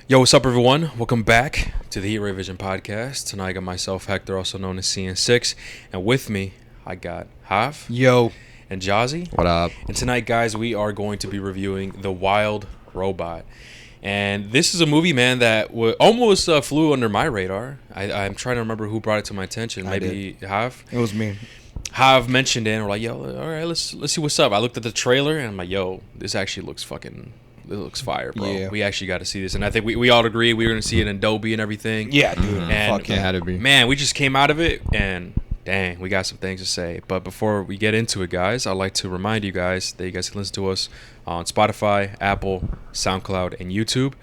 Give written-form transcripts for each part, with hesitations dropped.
Yo, what's up, everyone? Welcome back to the Heat Ray Vision podcast. Tonight, I got myself, Hector, also known as CN6, and with me, I got Hav. Yo. And Jazzy. What up? And tonight, guys, we are going to be reviewing The Wild Robot. And this is a movie, man, that almost flew under my radar. I'm trying to remember who brought it to my attention. Maybe Hav? It was me. Hav mentioned it, and we're like, yo, all right, let's see what's up. I looked at the trailer, and I'm like, yo, this actually looks it looks fire, bro. Yeah. We actually got to see this. And I think we all agree we were going to see it in Dolby and everything. Yeah, dude. And Fuck yeah. Had to be. Man, we just came out of it, and dang, we got some things to say. But before we get into it, guys, I'd like to remind you guys that you guys can listen to us on Spotify, Apple, SoundCloud, and YouTube.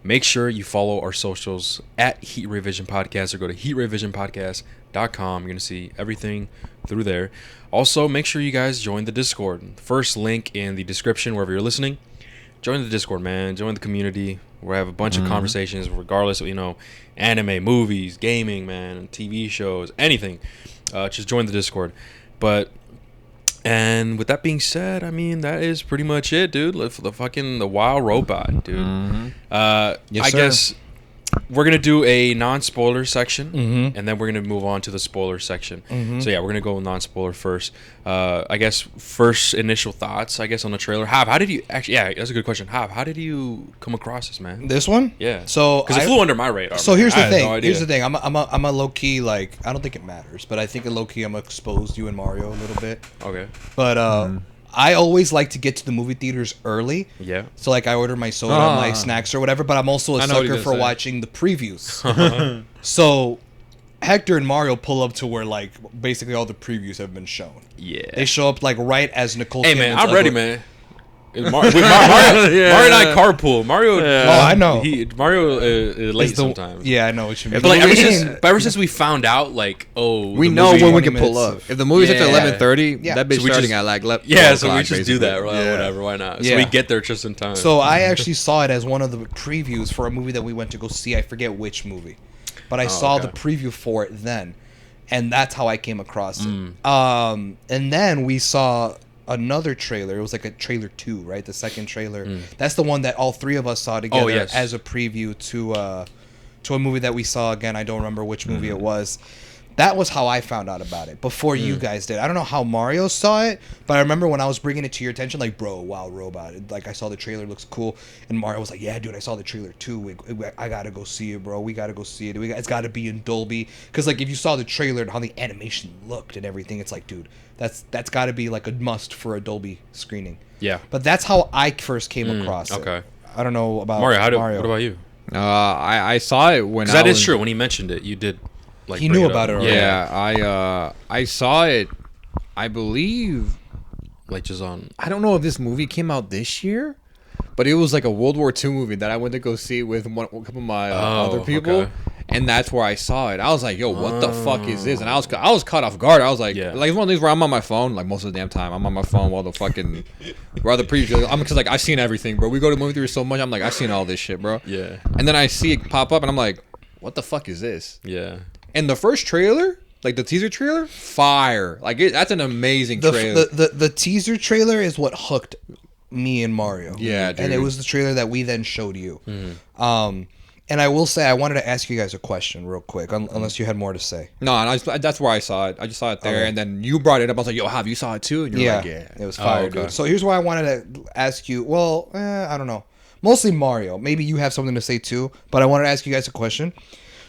Make sure you follow our socials at Heat Ray Vision Podcast or go to heatrayvisionpodcast.com. You're going to see everything through there. Also, make sure you guys join the Discord. First link in the description wherever you're listening. Join the Discord, man. Join the community. We have a bunch of conversations regardless of, anime, movies, gaming, man, TV shows, anything. Just join the Discord. And with that being said, I mean, that is pretty much it, dude. The Wild Robot, dude. Mm-hmm. Yes, I sir. guess we're going to do a non-spoiler section, Mm-hmm. and then we're going to move on to the spoiler section. Mhm. So, yeah, we're going to go non-spoiler first. I guess first initial thoughts, on the trailer. Hav, how did you actually... Yeah, that's a good question. Hav, how did you come across this, man? This one? Yeah. So Because it flew under my radar. So man. here's I the had thing. no idea. Here's the thing. I'm a low key, like, I don't think it matters, but I think a low key I'm exposed you and Mario a little bit. Okay. But I always like to get to the movie theaters early. Yeah. So like I order my soda, my snacks or whatever, but I'm also a I know what sucker you're for gonna say. watching the previews. So Hector and Mario pull up to where like basically all the previews have been shown. Yeah. They show up like right as Nicole. Hey, man, Kidman's I'm ready, like, man. Mario and I carpool. Mario, Oh, I know. Mario is late is the- sometimes. Yeah, I know what you mean. But like I mean, ever since we found out, like, We the know movie- when we 20 can pull minutes up. If the movie's at Yeah. 11:30, Yeah. that bitch So we starting just- at like Yeah, 12 so we o'clock, just do basically. that. Well, Yeah. whatever, why not? So Yeah. we get there just in time. So I actually saw it as one of the previews for a movie that we went to go see. I forget which movie, but I saw okay. the preview for it then, and that's how I came across it. Mm. And then we saw another trailer. It was like a trailer 2, right? The second trailer. That's the one that all three of us saw together yes. as a preview to a movie that we saw again. I don't remember which movie it was. That was how I found out about it before you guys did. I don't know how Mario saw it, but I remember when I was bringing it to your attention, like, bro, Wild Robot. Like, I saw the trailer, looks cool. And Mario was like, yeah, dude, I saw the trailer too. I got to go see it, bro. We got to go see it. It's got to be in Dolby. Because, like, if you saw the trailer and how the animation looked and everything, it's like, dude, that's got to be, like, a must for a Dolby screening. yeah. But that's how I first came across it. Okay. I don't know about Mario, Mario. what about you? I saw it when Because I that is was- true. When he mentioned it, you did. Like, He bring knew it about up. it already. Yeah, I saw it. I believe Like just on. I don't know if this movie came out this year, but it was like a World War II movie that I went to go see with a couple of my other people. okay. And that's where I saw it. I was like, "Yo, what the fuck is this?" And I was caught off guard. I was like, Yeah. "Like it's one of these where I'm on my phone, like most of the damn time. I'm on my phone while the preview. I'm because like I've seen everything, bro. We go to movie theaters so much. I'm like, I've seen all this shit, bro. Yeah. And then I see it pop up, and I'm like, "What the fuck is this?" Yeah. And the first trailer, like the teaser trailer, fire. Like that's an amazing trailer. The teaser trailer is what hooked me and Mario. Yeah, And it dude. was the trailer that we then showed you. And I will say, I wanted to ask you guys a question real quick, unless you had more to say. No, and that's where I saw it. I just saw it there, Okay. and then you brought it up. I was like, "Yo, Hav, you saw it too?" And you're like, "Yeah." It was fire, okay. dude. So here's why I wanted to ask you. Well, I don't know. Mostly Mario. Maybe you have something to say too, but I wanted to ask you guys a question.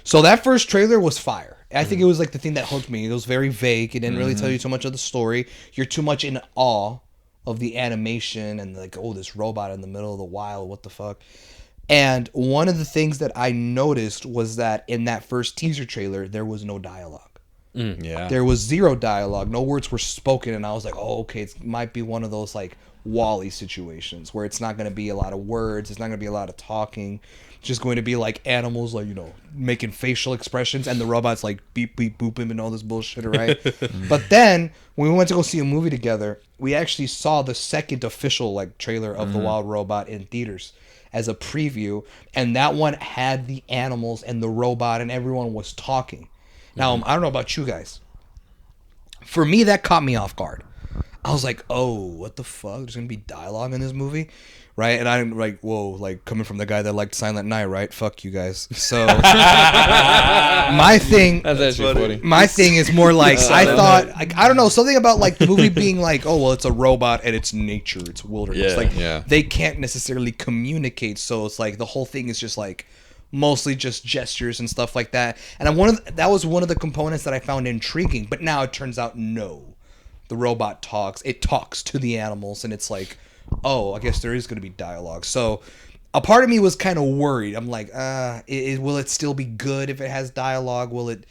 So that first trailer was fire. I think it was like the thing that hooked me. It was very vague. It didn't really tell you too much of the story. You're too much in awe of the animation and like, oh, this robot in the middle of the wild. What the fuck? And one of the things that I noticed was that in that first teaser trailer, there was no dialogue. Yeah. There was zero dialogue. No words were spoken. And I was like, oh, okay, it might be one of those like Wall-E situations where it's not going to be a lot of words. It's not going to be a lot of talking. It's just going to be like animals, like, making facial expressions and the robots like beep, beep, boop, and all this bullshit, right? But then when we went to go see a movie together, we actually saw the second official like trailer of The Wild Robot in theaters as a preview. And that one had the animals and the robot and everyone was talking. Now, I don't know about you guys. For me, that caught me off guard. I was like, oh, what the fuck? There's gonna be dialogue in this movie, right? And I'm like, whoa, like coming from the guy that liked Silent Night, right? Fuck you guys. So my thing, That's actually funny. my thing is more like I thought, like I don't know, something about like the movie being like, oh well, it's a robot and it's nature, it's wilderness. Yeah. Like Yeah. they can't necessarily communicate, so it's like the whole thing is just like mostly just gestures and stuff like that. And that was one of the components that I found intriguing. But now it turns out no. The robot talks. It talks to the animals, and it's like, oh, I guess there is going to be dialogue. So, a part of me was kind of worried. I'm like, will it still be good if it has dialogue? Will it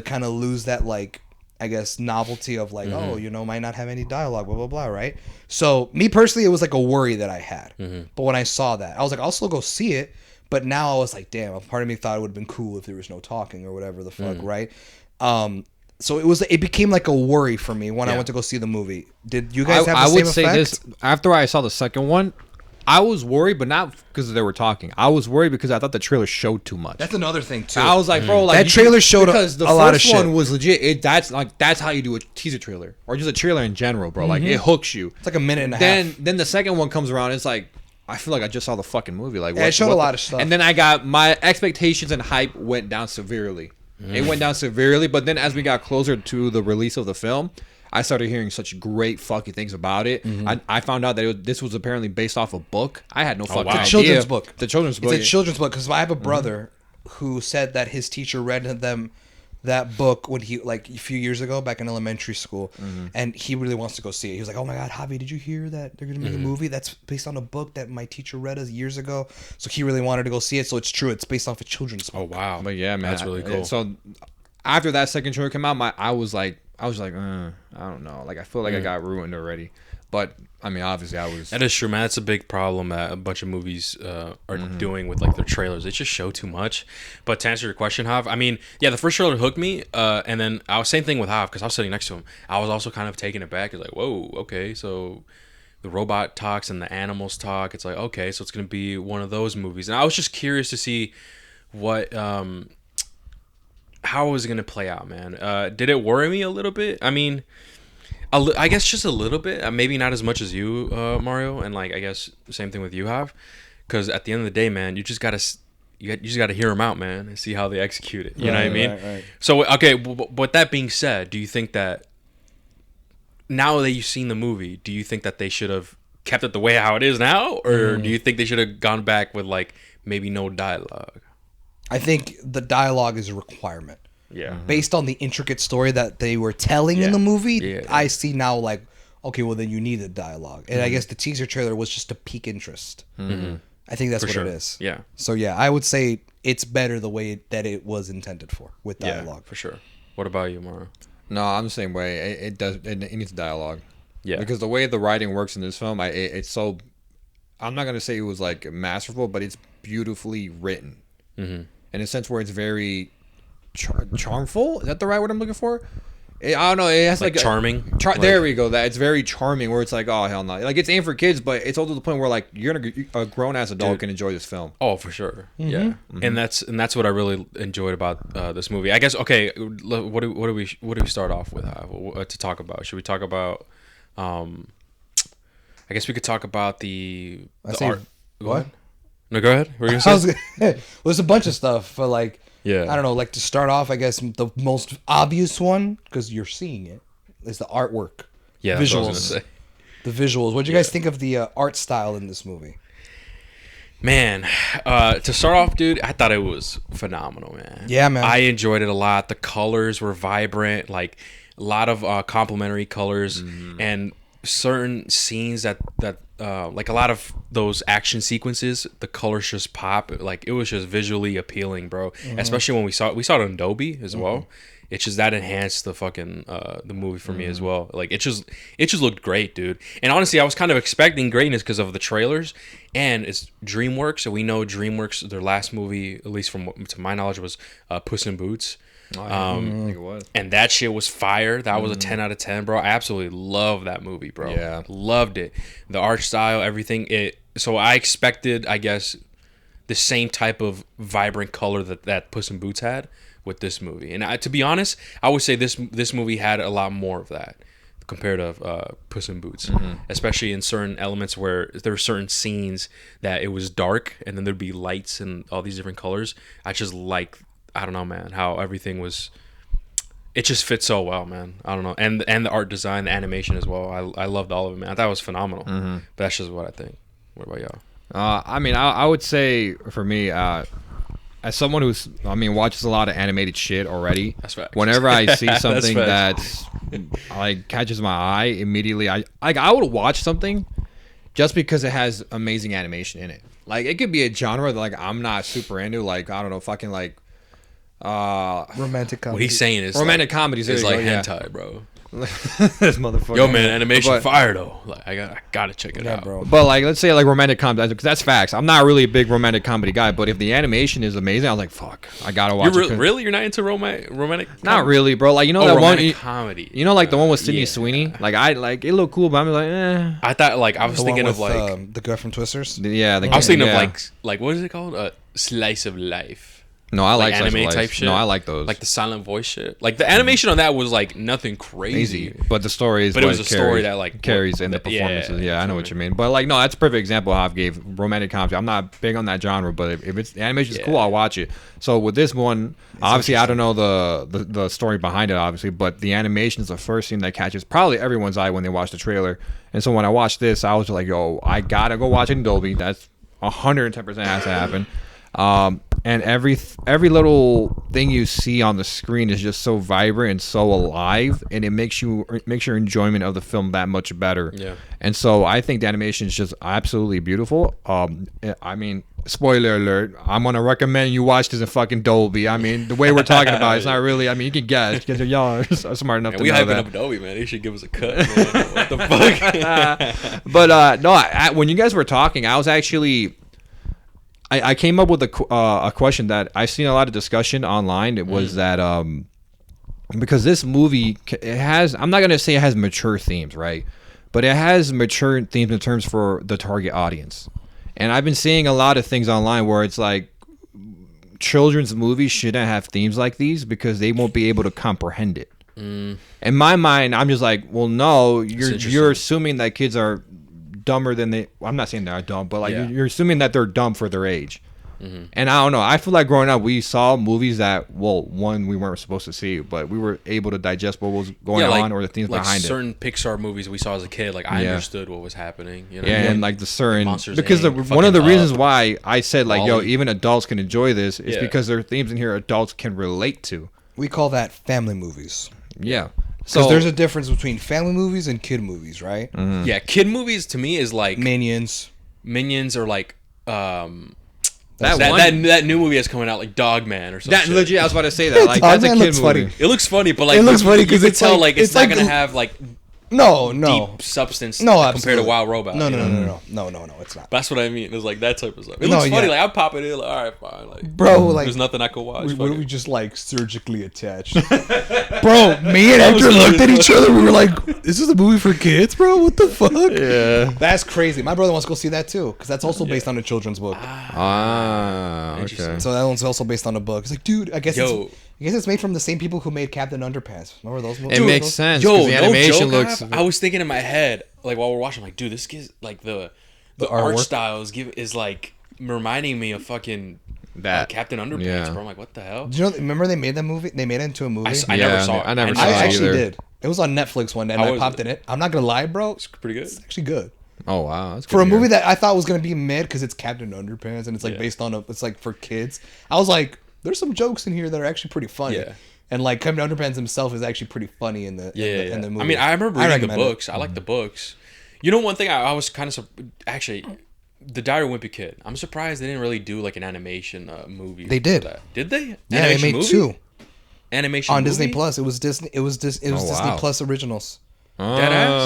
kind of lose that like, I guess, novelty of like, oh, might not have any dialogue, blah blah blah, right? So, me personally, it was like a worry that I had. But when I saw that, I was like, I'll still go see it. But now I was like, damn, a part of me thought it would have been cool if there was no talking or whatever the fuck, right? So it became like a worry for me when I went to go see the movie. Did you guys have the same effect? I would say this, after I saw the second one, I was worried, but not because they were talking. I was worried because I thought the trailer showed too much. That's another thing too. I was like, bro, like that trailer showed because the a lot of first one shit. was legit. That's how you do a teaser trailer or just a trailer in general, bro. Like it hooks you. It's like a minute and a half. Then the second one comes around. It's like I feel like I just saw the fucking movie. Like it showed a lot of stuff. And then I got my expectations and hype went down severely. It went down severely, but then as we got closer to the release of the film, I started hearing such great fucking things about it. I found out that this was apparently based off a book. I had no fucking idea. It's a children's book. The children's book. It's a children's book because I have a brother who said that his teacher read them that book when he like a few years ago back in elementary school, and he really wants to go see it. He was like, "Oh my god, Javi, did you hear that they're gonna make a movie that's based on a book that my teacher read us years ago?" So he really wanted to go see it. So it's true. It's based off a children's book. Oh wow. But yeah, man, That's really cool. So after that second trailer came out, I was like, I don't know. Like I feel like I got ruined already. But I mean, obviously, I was. That is true, man. That's a big problem that a bunch of movies are doing with like their trailers. They just show too much. But to answer your question, Hav, I mean, yeah, the first trailer hooked me, and then I was same thing with Hav because I was sitting next to him. I was also kind of taken aback. It's like, whoa, okay, so the robot talks and the animals talk. It's like, okay, so it's gonna be one of those movies. And I was just curious to see what how it was gonna play out, man. Did it worry me a little bit? I mean. I guess just a little bit, maybe not as much as you, Mario, and like I guess same thing with you, Have, because at the end of the day, man, you just gotta hear them out, man, and see how they execute it. You know what I mean? Right. So okay, but that being said, do you think that now that you've seen the movie, do you think that they should have kept it the way how it is now, or do you think they should have gone back with like maybe no dialogue? I think the dialogue is a requirement. Yeah. Based on the intricate story that they were telling in the movie, Yeah. I see now like, okay, well then you need a dialogue. And I guess the teaser trailer was just to pique interest. I think that's For what sure. it is. Yeah. So yeah, I would say it's better the way that it was intended for with dialogue. Yeah, for sure. What about you, Mario? No, I'm the same way. It needs dialogue. Yeah. Because the way the writing works in this film, it's so. I'm not gonna say it was like masterful, but it's beautifully written. In a sense where it's very charmful. Is that the right word I'm looking for? I don't know. It has like charming. There we go. That it's very charming. Where it's like, oh hell no, like it's aimed for kids, but it's also to the point where like a grown ass adult can enjoy this film. Oh, for sure. Yeah, and that's what I really enjoyed about this movie. I guess. Okay, what do we start off with to talk about? Should we talk about? I guess we could talk about the art. What? No, go ahead. What were you gonna say? Well, there's a bunch of stuff, but like, Yeah. I don't know. Like to start off, I guess the most obvious one because you're seeing it is the artwork. Yeah, that's what I was visuals. gonna say. The visuals. What do you guys think of the art style in this movie? Man, to start off, dude, I thought it was phenomenal, man. Yeah, man. I enjoyed it a lot. The colors were vibrant, like a lot of complementary colors, and certain scenes that like a lot of those action sequences, the colors just pop. Like it was just visually appealing, bro. Especially when we saw it on Dolby as well. It's just that enhanced the fucking the movie for me as well. Like it just looked great, dude. And honestly, I was kind of expecting greatness because of the trailers. And it's DreamWorks, and we know DreamWorks. Their last movie, at least to my knowledge, was Puss in Boots. I think it was. And that shit was fire. That was a 10 out of 10, bro. I absolutely love that movie, bro. Yeah. Loved it. The art style, everything. So I expected, I guess, the same type of vibrant color that Puss in Boots had with this movie. And to be honest, I would say this movie had a lot more of that. compared to Puss in Boots, especially in certain elements where there were certain scenes that it was dark and then there'd be lights and all these different colors. I just like, I don't know, man, how everything was. It just fits so well, man. I don't know, and the art design, the animation as well. I loved all of it, man. I thought it was phenomenal. But that's just what I think. What about y'all? I mean, I would say for me, as someone who's, I mean, watches a lot of animated shit already. That's facts. Whenever I see something facts. that's like catches my eye, immediately I would watch something just because it has amazing animation in it. Like, it could be a genre that like I'm not super into. Like, I don't know, fucking like. Romantic comedy. What he's saying is Romantic comedies, It's there you like go, yeah. hentai, bro. This motherfucker. Yo, man, animation But- fire though. Like, I gotta check it out, bro. But like, let's say like romantic comedy, because that's facts. I'm not really a big romantic comedy guy, but if the animation is amazing, I was like, fuck, I gotta watch You're it. really you're not into romantic? Not really, bro. Like, you know that one, romantic comedy. you know, like the one with Sydney Yeah. Sweeney. Like, I like it looked cool, but I'm like, I thought like I was The thinking one of with, like the girl from Twisters. yeah. I was thinking yeah. of like what is it called? Slice of life. no, I like anime Slice of Life. type shit. No, I like those. Like the silent voice shit. Like the animation on that was like nothing crazy. easy, but the story is. But it was what a story that, like, carries in the yeah, performances. Yeah, I know what you you mean. But like, no, that's a perfect example of how I gave romantic comedy. I'm not big on that genre, but if it's the animation is cool, I'll watch it. So with this one, obviously, I don't know the story behind it, obviously, but the animation is the first thing that catches probably everyone's eye when they watch the trailer. And so when I watched this, I was like, yo, I gotta go watch it in Dolby. That's 110% has to happen. And every little thing you see on the screen is just so vibrant and so alive, and it makes your enjoyment of the film that much better. Yeah. And so I think the animation is just absolutely beautiful. I mean, spoiler alert, I'm gonna recommend you watch this in fucking Dolby. I mean, the way we're talking about it, it's not really. I mean, you can guess because y'all are smart enough And to we know hyping that. up Dolby, man. They should give us a cut. Man. What the fuck? But no, when you guys were talking, I was actually. I came up with a question that I've seen a lot of discussion online. It was that because this movie, it has, I'm not going to say it has mature themes, right? But it has mature themes in terms for the target audience. And I've been seeing a lot of things online where it's like children's movies shouldn't have themes like these because they won't be able to comprehend it. In my mind, I'm just like, well, no, you're assuming that kids are dumber than they. Well, I'm not saying they are dumb, but like you're assuming that they're dumb for their age. And I don't know. I feel like growing up, we saw movies that, well, one, we weren't supposed to see, but we were able to digest what was going on or the things like behind certain Pixar movies we saw as a kid. Like I understood what was happening. You know? Yeah, and like the certain Monsters because Inc., one of the fucking reasons Up, why I said like, yo, Wall-E. even adults can enjoy this is Yeah. because there are themes in here adults can relate to. We call that family movies. Yeah. Because there's a difference between family movies and kid movies, right? Yeah, kid movies to me is like Minions. Minions or like that that new movie that's coming out like Dog Man or something. that legit. I was about to say that. Like Dog that's a Man kid looks movie. funny. It looks funny, but like It looks funny 'cause you it's can tell like- like it's it's not like gonna have like No, deep substance No, compared to absolutely. Wild Robot. No, you know? no, it's not. That's what I mean. It's like that type of stuff. It No, looks funny. yeah. Like I'm popping in. Like, all right, fine. Like, Bro, like, there's nothing I could watch. what Fuck are it. we just like surgically attached? Bro, me and Hector looked at each other. We were like, "This is a movie for kids, bro. What the fuck?" Yeah. That's crazy. My brother wants to go see that too because that's also based on a children's book. Ah. Okay. So that one's also based on a book. It's like, dude, I guess Yo. it's made from the same people who made Captain Underpants. Remember those movies? It makes sense. Yo, 'cause the no animation joke, looks. I was thinking in my head, like while we're watching, like, dude, this gives like the art artwork? style is like reminding me of fucking That. Captain Underpants, Yeah. bro. I'm like, what the hell? Do you know? Remember they made that movie? They made it into a movie. I never saw it. I never saw I it actually either. did. It was on Netflix one day, and How I was popped it? in it. I'm not gonna lie, bro. It's pretty good. It's actually good Oh wow. That's for a good to movie hear. that I thought was gonna be mid because it's Captain Underpants and it's like Yeah. based on it's like for kids. I was like, there's some jokes in here that are actually pretty funny. Yeah. And like Captain Underpants himself is actually pretty funny in the in the movie. I mean, I remember reading the recommend it. books. I like the books. You know, one thing I was kind of actually, the Diary of a Wimpy Kid. I'm surprised they didn't really do like an animation movie. They did. for that. Did they? Yeah, Animation they made movie? two Animation on movie? Disney Plus. It was Disney. It was Disney wow. Plus originals. Oh,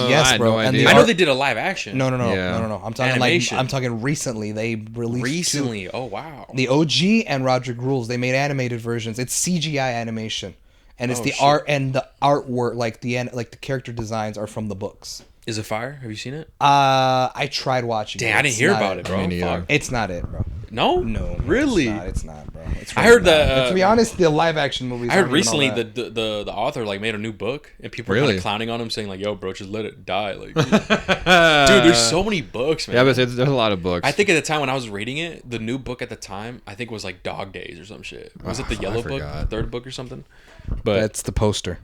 Yes, I had bro, no and idea. the I know art- they did a live action. No. Yeah. I'm talking Animation. like I'm talking recently. They released two. Recently. Oh wow. The OG and Roderick Rules. They made animated versions. It's CGI animation, and it's Oh, the shit. art and the artwork, like the character designs are from the books. Is it fire? Have you seen it? I tried watching. Damn, it. I didn't It's hear not about it, bro. Me neither. Fuck. It's not it, bro. No. No, Really? It's not, bro. It's I really heard not. that. But to be honest, the live action movies. I heard aren't even all recently that. the author like made a new book and people were kind Really? of clowning on him, saying like, "Yo, bro, just let it die." Like, dude, there's so many books, man. Yeah, but there's a lot of books. I think at the time when I was reading it, the new book at the time I think was like Dog Days or some shit. Was it the I yellow book, forgot. the third book or something? But That's the poster.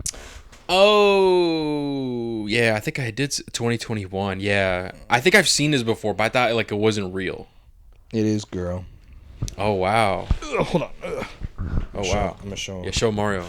oh yeah, I think I did 2021. Yeah, I think I've seen this before, but I thought like it wasn't real. It is, girl. Oh wow. Hold on. Oh wow. I'm gonna show. Yeah, show Mario.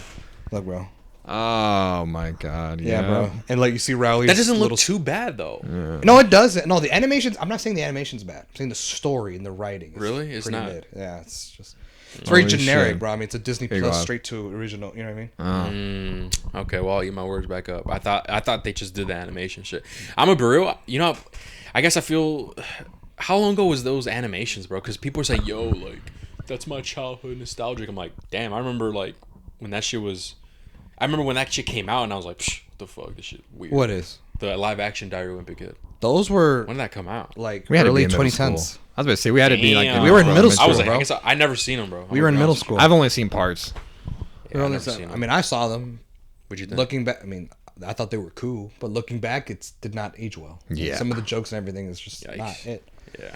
Look, bro. Oh my god. Yeah, bro. And like you see Rowley's That doesn't look little... too bad though. No, it doesn't. No, the animations. I'm not saying the animation's bad. I'm saying the story and the writing. Is Really? It's pretty not? mid. Yeah, it's just. It's very Holy generic, shit. bro. I mean, it's a Disney Big Plus off. straight to original. You know what I mean? Okay, well, I'll eat my words back up. I thought they just did the animation shit. I'm a real, you know, I guess I feel. How long ago was those animations, bro? Because people are saying, "Yo, like, that's my childhood nostalgic." I'm like, damn, I remember like when that shit was. I remember when that shit came out, and I was like, Psh, "What the fuck? This shit weird." What is? The live action Diary of a Wimpy Kid? Those were When did that come out? like We had to be early in middle 2010s. school. I was about to say we had to be like Damn. We were in middle I school, was like, bro. I guess I never seen them, bro. We were in middle school. I've only seen parts. We were only I've never seen I them. mean, I saw them. What'd you think? Looking back, I mean, I thought they were cool, but looking back, it did not age well. Yeah. Some of the jokes and everything is just Yikes. not it. Yeah,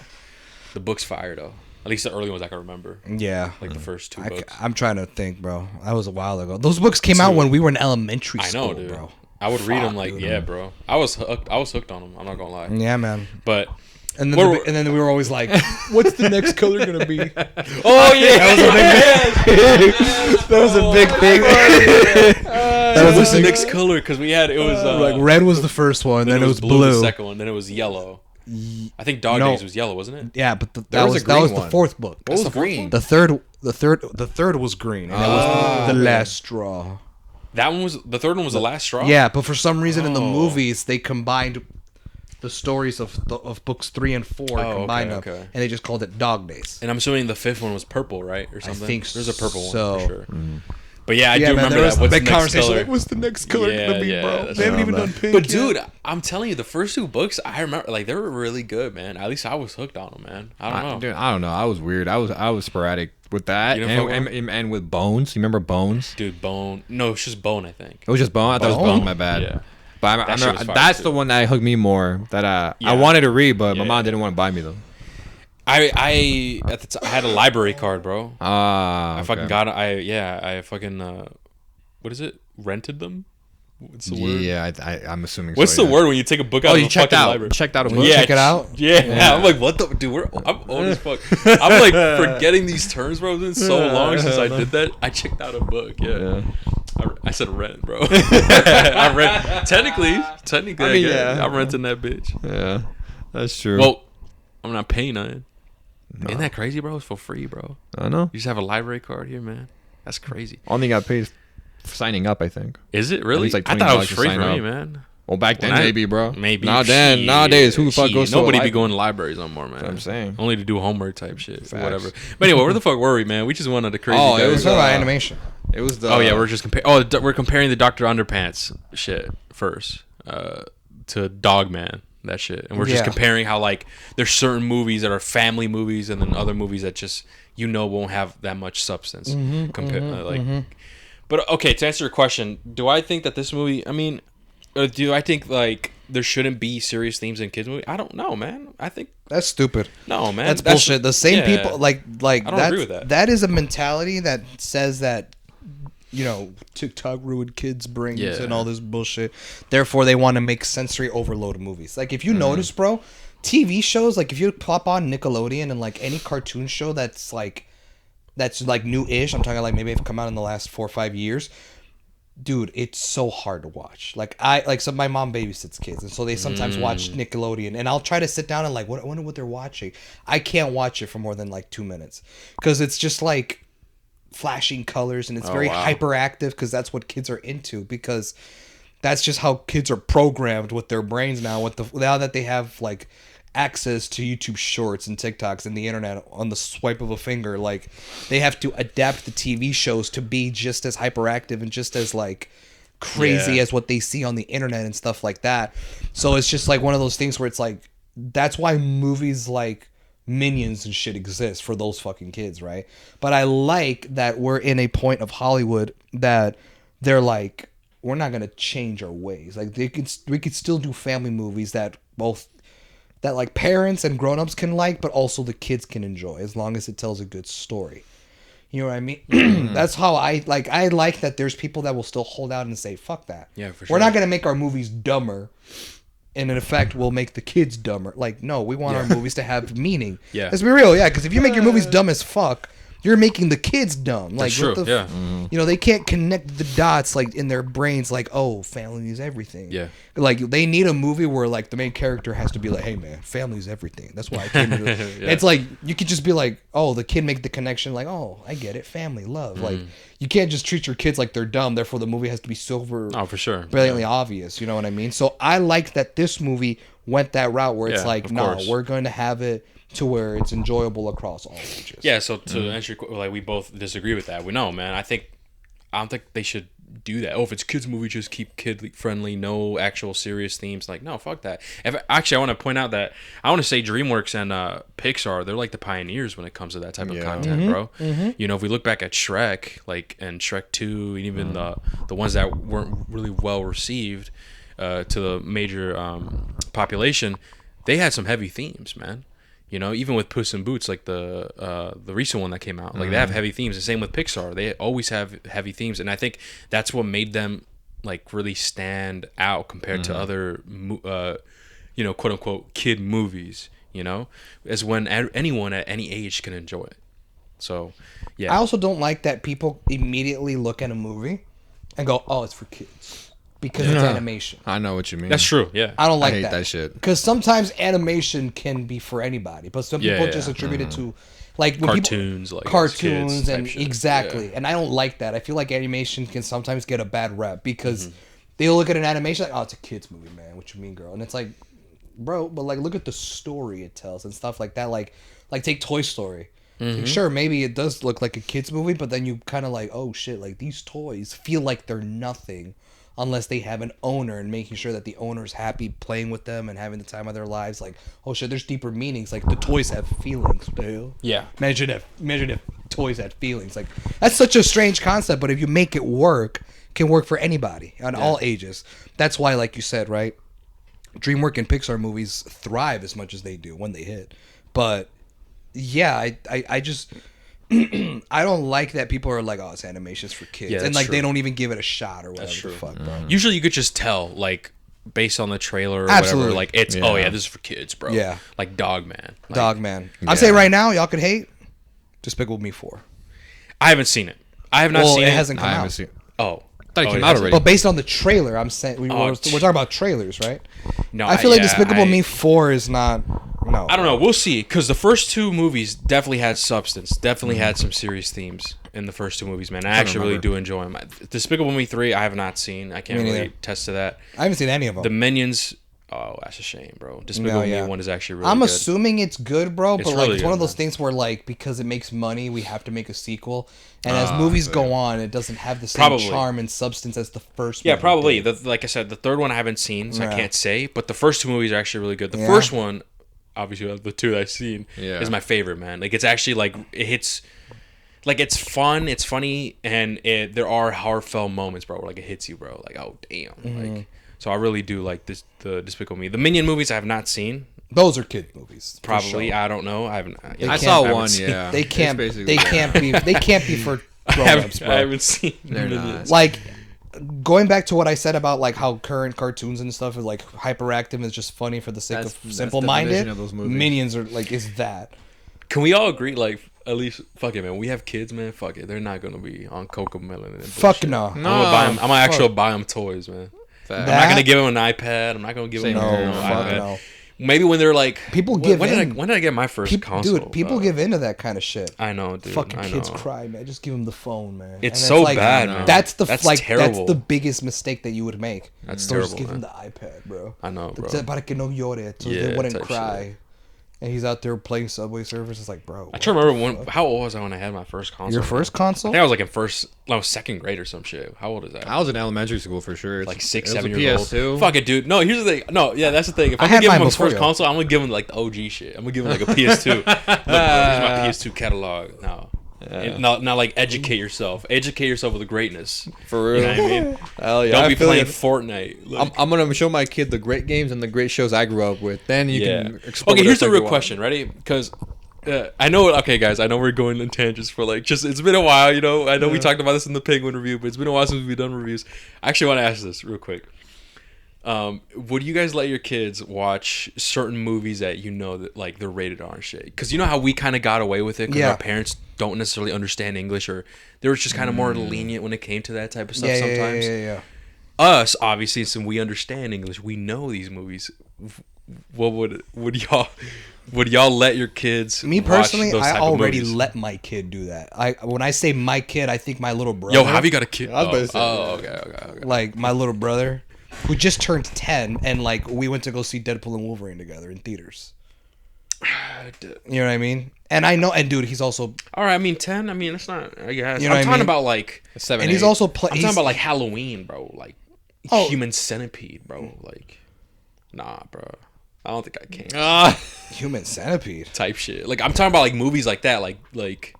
the book's fire though. At least the early ones I can remember, Yeah. like the first two books. I'm trying to think, bro. That was a while ago. Those books came out when we were in elementary I school, know, dude. bro. I would read them like, dude. yeah, bro. I was hooked on them. I'm not gonna lie. Yeah, man. But And then, Where- and then we were always like, "What's the next color gonna be?" oh yeah, That was a big thing. that was the next color because we had it was Like red was the first one, then it was The blue. second one, then it was yellow. I think Dog No. Days was yellow, wasn't it? Yeah, but that There was was a that was green the one. fourth book. What was the fourth green? one? The third was green, and it was the last straw. That one was the third one was the last straw. Yeah, but for some reason in the Oh. movies they combined the stories of books 3 and 4, Oh, combined okay, them, okay. and they just called it Dog Days. And I'm assuming the fifth one was purple, right, or something. think There's a purple so. one for sure. But yeah, I Yeah, do man, remember there was that. What's the big next conversation. color? Like, what's the next color Yeah, gonna be, yeah, bro? that's They haven't right. even done pink But yet. dude, I'm telling you, the first two books I remember, like they were really good, man. At least I was hooked on them, man. I don't know. Dude, I don't know. I was weird. I was sporadic with that, You didn't fuck with and with Bones. You remember Bones? Dude, Bone. No, it's just Bone, I think. It was just Bone. I thought it was Bone? Bone. My bad. Yeah. But I That shit remember, was fire, that's too. the one that hooked me more. That Yeah. I wanted to read, but my Yeah. mom didn't want to buy me though. I at the I had a library card, bro. Ah, I fucking got it. I fucking what is it? Rented them. What's the word? Yeah, I'm assuming. What's so, the yeah. word when you take a book out Oh, of you a checked fucking out. library? Checked out a When book. you check it out? Yeah. I'm like, what the dude? I'm old as fuck. I'm like forgetting these terms, bro. It's been so long since I did that. I checked out a book. Yeah. I said rent, bro. I rent. Technically, I mean, guess. yeah. I'm renting that bitch. Yeah, that's true. Well, I'm not paying nothing. Isn't that crazy, bro? It's for free, bro. I know. You just have a library card here, man. That's crazy. Only got paid for signing up, I think. Is it really? least like I 20 thought it was bucks to free sign for me, up. man. Well, back then When I- maybe, bro. Maybe. Nowadays, who the fuck Shit. goes to Nobody a be li- going to libraries no more, man. I'm saying. Only to do homework type shit or Facts. whatever. But anyway, where the fuck were we, man? We just went on the crazy. Oh, it guys. was, Talk about animation. It was the. Oh yeah, we're just comparing. Oh, we're comparing the Dr. Underpants shit first to Dogman, that shit, and we're just Yeah. comparing how like there's certain movies that are family movies, and then other movies that just won't have that much substance. But okay, to answer your question, do I think that this movie? I mean, do I think like there shouldn't be serious themes in kids' movies? I don't know, man. I think That's stupid. no, man. That's bullshit. The same yeah. people like I don't agree with that. That is a mentality that says that TikTok ruined kids' brains Yeah. and all this bullshit. Therefore, they want to make sensory overload movies. Like if you Mm-hmm. notice, bro, TV shows like if you pop on Nickelodeon and like any cartoon show that's like new-ish. I'm talking like maybe it's come out in the last 4 or 5 years. Dude, it's so hard to watch. So my mom babysits kids, and so they sometimes watch Nickelodeon, and I'll try to sit down and like, I wonder what they're watching. I can't watch it for more than like 2 minutes because it's just like flashing colors, and it's very wow. hyperactive because that's what kids are into. Because that's just how kids are programmed with their brains now. Now that they have like access to YouTube Shorts and TikToks and the internet on the swipe of a finger, like they have to adapt the TV shows to be just as hyperactive and just as like crazy Yeah. as what they see on the internet and stuff like that. So it's just like one of those things where it's like that's why movies like Minions and shit exist for those fucking kids, right? But I like that we're in a point of Hollywood that they're like, we're not gonna change our ways. Like we could still do family movies that like parents and grown-ups can like, but also the kids can enjoy as long as it tells a good story. You know what I mean? That's how I like that there's people that will still hold out and say, fuck that. Yeah, for sure. We're not gonna make our movies dumber. And in effect, we'll make the kids dumber. Like, no, we want our movies to have meaning. Yeah. Let's be real, yeah. Because if you make your movies dumb as fuck, you're making the kids dumb. Like, That's true. what the Yeah. you know, they can't connect the dots like in their brains. Like, oh, family is everything. Yeah. Like they need a movie where like the main character has to be like, hey man, family is everything. That's why I came to it. Yeah. It's like you could just be like, oh, the kid make the connection. Like, oh, I get it, family, love. Like you can't just treat your kids like they're dumb. Therefore, the movie has to be super Oh, for sure. brilliantly obvious. You know what I mean? So I like that this movie went that route where it's Yeah, like, of no, course. we're going to have it to where it's enjoyable across all ages. Yeah, so to answer your like we both disagree with that. We know, man. I don't think they should do that. Oh, if it's a kids movie, just keep kid friendly, no actual serious themes. Like, no, fuck that. Actually, I want to point out that I want to say DreamWorks and Pixar, they're like the pioneers when it comes to that type of content, bro. You know, if we look back at Shrek, like and Shrek 2, and even the ones that weren't really well received to the major population, they had some heavy themes, man. You know, even with Puss in Boots, like the recent one that came out, like they have heavy themes. The same with Pixar; they always have heavy themes, and I think that's what made them like really stand out compared to other, you know, quote unquote kid movies. You know, is when anyone at any age can enjoy it. So, yeah. I also don't like that people immediately look at a movie and go, oh, it's for kids. Because it's animation. I know what you mean. That's true. Yeah. I don't like I hate that. that shit. Because sometimes animation can be for anybody, but some people just attribute it to like when Cartoons, people, like cartoons kids type and shit. exactly. Yeah. And I don't like that. I feel like animation can sometimes get a bad rep because they'll look at an animation like, oh, it's a kids movie, man. What you mean, girl? And it's like, bro, but like look at the story it tells and stuff like that. Like take Toy Story. Like, sure, maybe it does look like a kids movie, but then you kind of like, oh shit, like these toys feel like they're nothing. Unless they have an owner and making sure that the owner's happy playing with them and having the time of their lives. Like, oh shit, there's deeper meanings. Like the toys have feelings. What the hell? Yeah. Imagine if toys had feelings. Like that's such a strange concept, but if you make it work, it can work for anybody on all ages. That's why, like you said, right? DreamWorks and Pixar movies thrive as much as they do when they hit. But yeah, I just I don't like that people are like, oh, it's animations for kids. Yeah, and that's like true. they don't even give it a shot or whatever That's true. the fuck, bro. Usually, you could just tell, like, based on the trailer or Absolutely. whatever, like it's Yeah. oh yeah, this is for kids, bro. Yeah. Like Dogman. Like, Dogman. I'm saying right now, y'all could hate Despicable Me 4. I haven't seen it. I have not Well, seen it it. hasn't come I out. haven't seen. Oh, thought it Oh, came it out hasn't? already. But based on the trailer, I'm saying we're talking about trailers, right? No, I feel like yeah, Despicable Me 4 is not. No, I don't know. We'll see. Because the first two movies definitely had substance. Definitely had some serious themes in the first two movies, man. I actually really do enjoy them. Despicable Me 3, I have not seen. I can't Me really neither. attest to that. I haven't seen any of them. The Minions, oh, that's a shame, bro. Despicable yeah. Me 1 is actually really I'm good. assuming it's good, bro. But It's like, really it's one good, of those man. things where like because it makes money, we have to make a sequel. And as movies go on, it doesn't have the same Probably. charm and substance as the first. Yeah, movie probably. did. Like I said, the third one I haven't seen, so Yeah. I can't say. But the first two movies are actually really good. The Yeah. first one, obviously, of the two that I've seen, Yeah. is my favorite, man. Like, it's actually, like, it hits... Like, it's fun, it's funny, and there are heartfelt moments, bro, where, like, it hits you, bro. Like, oh, damn. Like, so I really do like the Despicable Me. The Minion movies I have not seen. Those are kid movies. for Probably. sure. I don't know. I haven't... They I can't- saw I haven't one. seen- Yeah, They It's can't. basically They that. can't be. They can't be for I grown-ups, haven't, bro. I haven't seen They're Minions. not. Like going back to what I said about like how current cartoons and stuff is like hyperactive is just funny for the sake That's- of that's simple-minded. the vision of those movies. Minions are like is that. Can we all agree, like, at least, fuck it, man. We have kids, man. Fuck it. They're not going to be on Cocomelon and Fuck bullshit. no. I'm gonna buy them. I'm gonna fuck. actually buy them toys, man. Fact. I'm That- not gonna give them an iPad. I'm not gonna give them Same no here. No, fuck iPad. no. Maybe when they're like People when, give when in. Did when did I get my first console? Dude, people dog? give into that kind of shit. I know, dude. Fucking I kids know. cry, man. Just give them the phone, man. It's And so like, bad, man. That's the That's like terrible. that's the biggest mistake that you would make. That's So just terrible, give them man. the iPad, bro. I know, bro. Para que no llore, so Yeah, they wouldn't type cry. and he's out there playing Subway Surfers. It's like, bro. I try to remember how old was I when I had my first console? Your first I console? think I was like in second grade or some shit. How old is that? I was in elementary school for sure. Like 6, It was 7 a years PS2. old. Fuck it, dude. No, here's the thing. No, yeah, that's the thing. If I I'm had gonna give mine him his before first you. console, I'm gonna give him like the OG shit. I'm gonna give him like a PS2. Look, bro, here's my PS2 catalog. No. And not like educate yourself. Educate yourself with the greatness. For real. You know what I mean? Hell yeah. Don't I be feel playing you. Fortnite. Like, I'm gonna show my kid the great games and the great shows I grew up with. Then you can explore. Okay, here's the whatever real you question. Ready? Because I know. Okay, guys, I know we're going in tangents for like just. It's been a while, you know. I know we talked about this in the Penguin review, but it's been a while since we've done reviews. I actually want to ask this real quick. Would you guys let your kids watch certain movies that you know that like they're rated R and shit? Because you know how we kind of got away with it because our parents don't necessarily understand English, or they were just kind of more lenient when it came to that type of stuff. Sometimes Yeah. us, obviously, since we understand English, we know these movies. What would y'all let your kids? Me personally, watch those I type of already movies? let my kid do that. When I say my kid, I think my little brother. Yo, have you got a kid? I was about to say, Okay. Like my little brother, who just turned 10, and like we went to go see Deadpool and Wolverine together in theaters. You know what I mean? And I know, and dude, he's also. All right, I mean 10. I mean, it's not. I guess You know I'm what I talking mean? about like 7. And he's 8. also I'm playing. talking about like Halloween, bro. Like Human Centipede, bro. Like, nah, bro. I don't think I can. Human Centipede. Type shit. Like I'm talking about like movies like that, like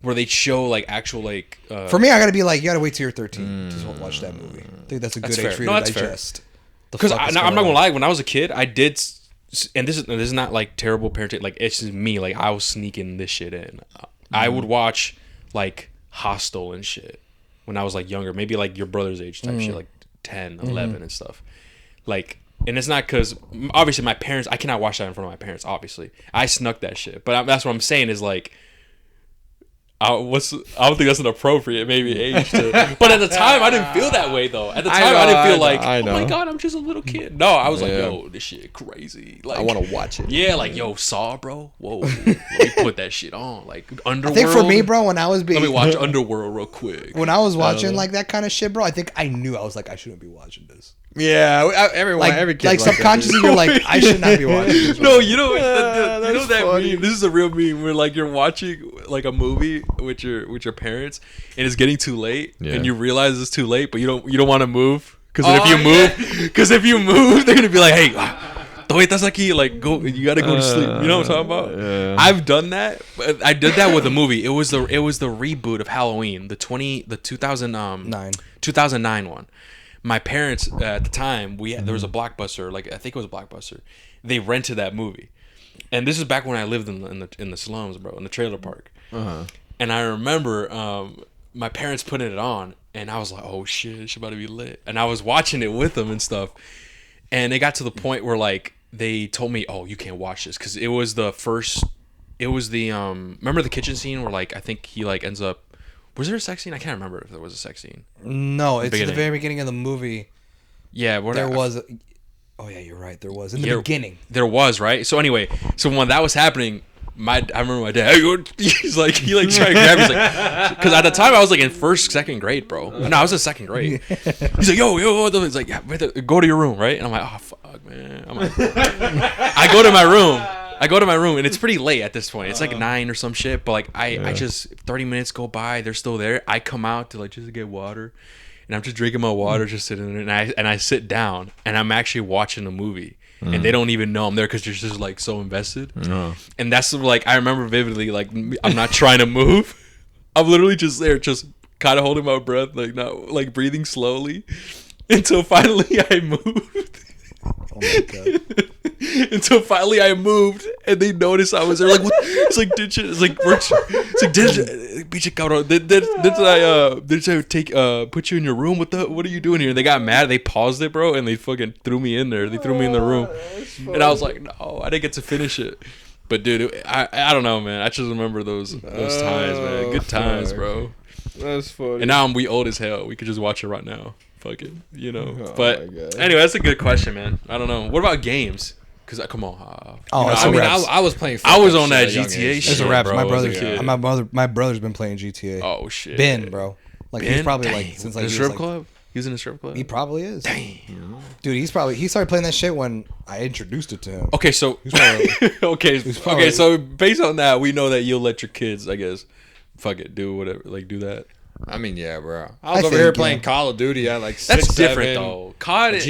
where they show like actual like. For me, I gotta be like, you gotta wait till you're 13 to watch that movie. I think that's a good That's age fair. for you No, to that's fair. digest. Because I'm not gonna lie, when I was a kid, I did, and this is not like terrible parenting. Like it's just me. Like I was sneaking this shit in. I would watch like Hostel and shit when I was like younger, maybe like your brother's age type shit, like 10, 11 and stuff. Like, and it's not because obviously my parents. I cannot watch that in front of my parents. Obviously, I snuck that shit. But that's what I'm saying is like. I don't think that's an appropriate maybe age to. But at the time, I didn't feel that way though. At the time, I didn't feel like, I oh my know. god, I'm just a little kid. No, I was like, Yeah. yo, this shit crazy. Like, I want to watch it. Yeah, like yo, Saw, bro. Whoa, let me put that shit on. Like I Underworld. think for me, bro, when I was let me being watch Underworld real quick. when I was watching like that kind of shit, bro, I think I knew I was like, I shouldn't be watching this. Yeah, everyone, Like, every kid like that, dude. subconsciously, you're like, I should not be watching this. No, you know, you know that's that funny. meme. This is a real meme where like you're watching like a movie with your parents, and it's getting too late, Yeah. and you realize it's too late, but you don't want to move because Oh, if you move, they're gonna be like, hey, wait, that's like like go, you gotta go to sleep. You know what I'm talking about? Yeah. I've done that. But I did that with a movie. It was the reboot of Halloween, the 2009 one. My parents at the time there was a Blockbuster, like I think it was a Blockbuster. They rented that movie, and this is back when I lived in the slums, bro, in the trailer park. And I remember my parents putting it on, and I was like, "Oh shit, it's about to be lit." And I was watching it with them and stuff, and it got to the point where like they told me, "Oh, you can't watch this," because it was the remember the kitchen scene where like I think he like ends up. Was there a sex scene? I can't remember if there was a sex scene. No, it's Beginning. the very beginning of the movie. Yeah, There was. Oh yeah, you're right. There was in the beginning. There was, right? So anyway, when that was happening, I remember my dad. He's like, he like tried to grab me, because at the time I was like in second grade, bro. No, I was in second grade. He's like, yo, he's like, yeah, go to your room, right? And I'm like, oh fuck, man. I'm like, I go to my room, and it's pretty late at this point. It's like 9 or some shit, but like I just 30 minutes go by, they're still there. I come out to like just get water, and I'm just drinking my water, just sitting there, and I sit down, and I'm actually watching a movie, and they don't even know I'm there because they're just like so invested. And that's like I remember vividly, like I'm not trying to move, I'm literally just there, just kind of holding my breath, like not like breathing slowly, until finally I moved. Oh my god. Until finally I moved, and they noticed I was there. Like, what? It's like, did you? It's like, bitch, cabrón. Did I take put you in your room? What are you doing here? And they got mad. They paused it, bro, and they fucking threw me in there. They threw me in the room, and I was like, no, I didn't get to finish it. But dude, I don't know, man. I just remember those times, man. Good times, bro. That's funny. And now we old as hell. We could just watch it right now. Fuck it, you know. Oh But my God. anyway, that's a good question, man. I don't know. What about games? Because come on. It's I a mean, wrap. I was playing. I was on shit at that a young GTA age. shit. It's a wrap. bro, My as a brother's kid. my brother's been playing GTA. Oh shit. Ben, bro. Like he's Ben? probably Dang. like since like the he strip was, like, club. He was in a strip club. He probably is. Damn. Dude, he started playing that shit when I introduced it to him. Okay, so probably- so based on that, we know that you'll let your kids, I guess, fuck it, do whatever, like do that. I mean, yeah, bro. I was over think, here yeah. playing Call of Duty at like 6, That's different 7. though. Call of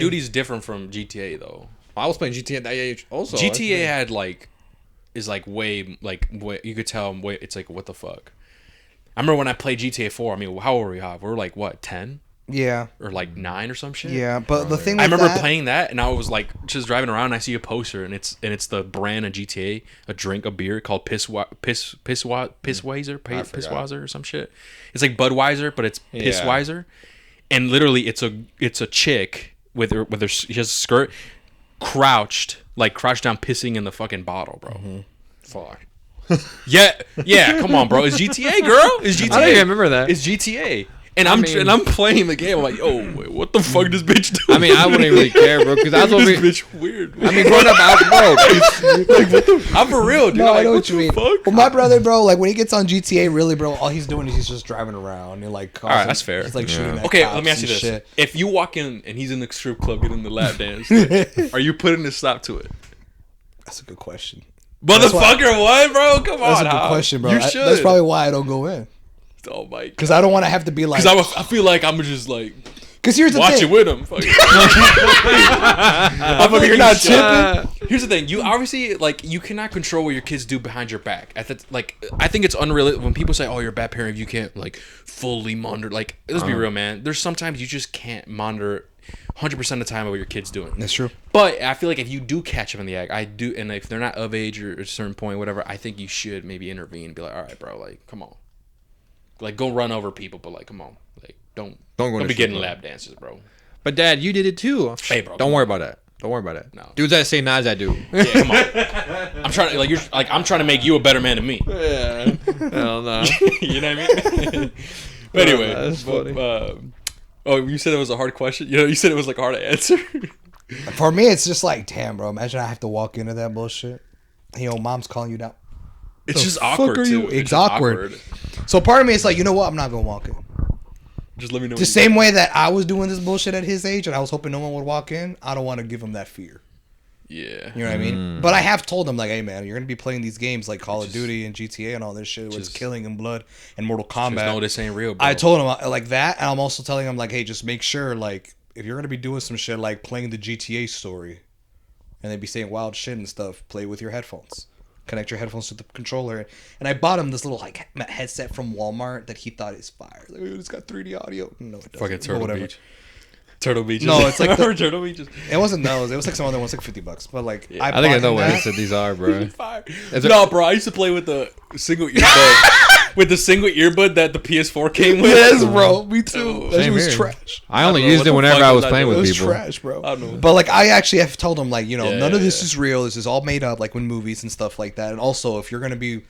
Duty's different from GTA though. I was playing GTA at that age also. GTA had is way you could tell it's like what the fuck. I remember when I played GTA 4. I mean, how old were we? We were like what 10 Yeah. or like 9 or some shit. Yeah, but the thing with I remember that, playing that, and I was like just driving around, and I see a poster, and it's the brand of GTA, a beer called Pissweiser or some shit. It's like Budweiser, but it's Pissweiser, and literally it's a chick with her she has a skirt, crouched down, pissing in the fucking bottle, bro. Mm-hmm. Fuck. Yeah, come on, bro. It's GTA, girl. It's GTA. I don't even remember that. It's GTA. And I'm playing the game. I'm like, yo, wait, what the fuck this bitch doing? I mean, I wouldn't really care, bro, because I was over this here. bitch weird. Man. I mean, growing up, I'm for real, dude. No, I'm I know like, what you mean. fuck? Well, my brother, bro, like when he gets on GTA, really, bro, all he's doing is he's just driving around and like. All right, that's fair. He's like shooting at Okay, cops let me ask you and this: shit. if you walk in and he's in the strip club getting the lap dance, are you putting a stop to it? That's a good question. Motherfucker, what, bro? Come on, That's a good question, bro. You should. That's probably why I don't go in. Oh my god. Because I don't want to have to be like. Because I feel like I'm just like Because here's the watch thing. it with him. Fuck it. I feel like You're not tipping. Here's the thing: you obviously you cannot control what your kids do behind your back. I think it's unreal when people say, "Oh, you're a bad parent. You can't fully monitor." Let's be real, man. There's sometimes you just can't monitor 100% of the time of what your kid's doing. That's true. But I feel like if you do catch them in the act, and if they're not of age or at a certain point, whatever, I think you should maybe intervene and be like, "All right, bro, come on, go run over people, but come on, don't be getting lap dances, bro." But Dad, you did it too. Hey, bro, don't worry about that. Don't worry about that. No. Dudes that say Nas, I do. Yeah, come on. I'm trying to I'm trying to make you a better man than me. Yeah. Hell no. You know what I mean? But anyway, That's funny. you said it was a hard question. You said it was hard to answer. For me, it's just like, damn, bro. Imagine I have to walk into that bullshit. Mom's calling you down. It's just fuck awkward are too. you? It's awkward. So part of me is like, you know what? I'm not gonna walk in. Just let me know. The same way that I was doing this bullshit at his age, and I was hoping no one would walk in. I don't want to give him that fear. Yeah. You know what I mean? But I have told him, like, hey, man, you're going to be playing these games like Call of Duty and GTA and all this shit where it's killing and blood and Mortal Kombat. No, this ain't real, bro. I told him like that, and I'm also telling him, like, hey, just make sure, like, if you're going to be doing some shit like playing the GTA story and they be saying wild shit and stuff, play with your headphones. Connect your headphones to the controller. And I bought him this little, like, headset from Walmart that he thought is fire. Like, it's got 3D audio. No, it doesn't. Fucking Turtle Whatever. Beach. Turtle Beach. No, it's like Turtle Beach. It wasn't those. It was like some other ones, like $50. But like, Yeah. I think I know bought what him he that. said these are, bro. Fire. No, bro. I used to play with the single earbud. With the single earbud that the PS4 came with. Yes, bro. Me too. Oh, That shit same was here. trash. I only I don't know used what it the whenever fuck I was was I playing doing. It with was people. trash, bro. I don't know. But like, I actually have told him, like, Yeah, none of this yeah. is real. This is all made up, like when movies and stuff like that. And also, if you're gonna be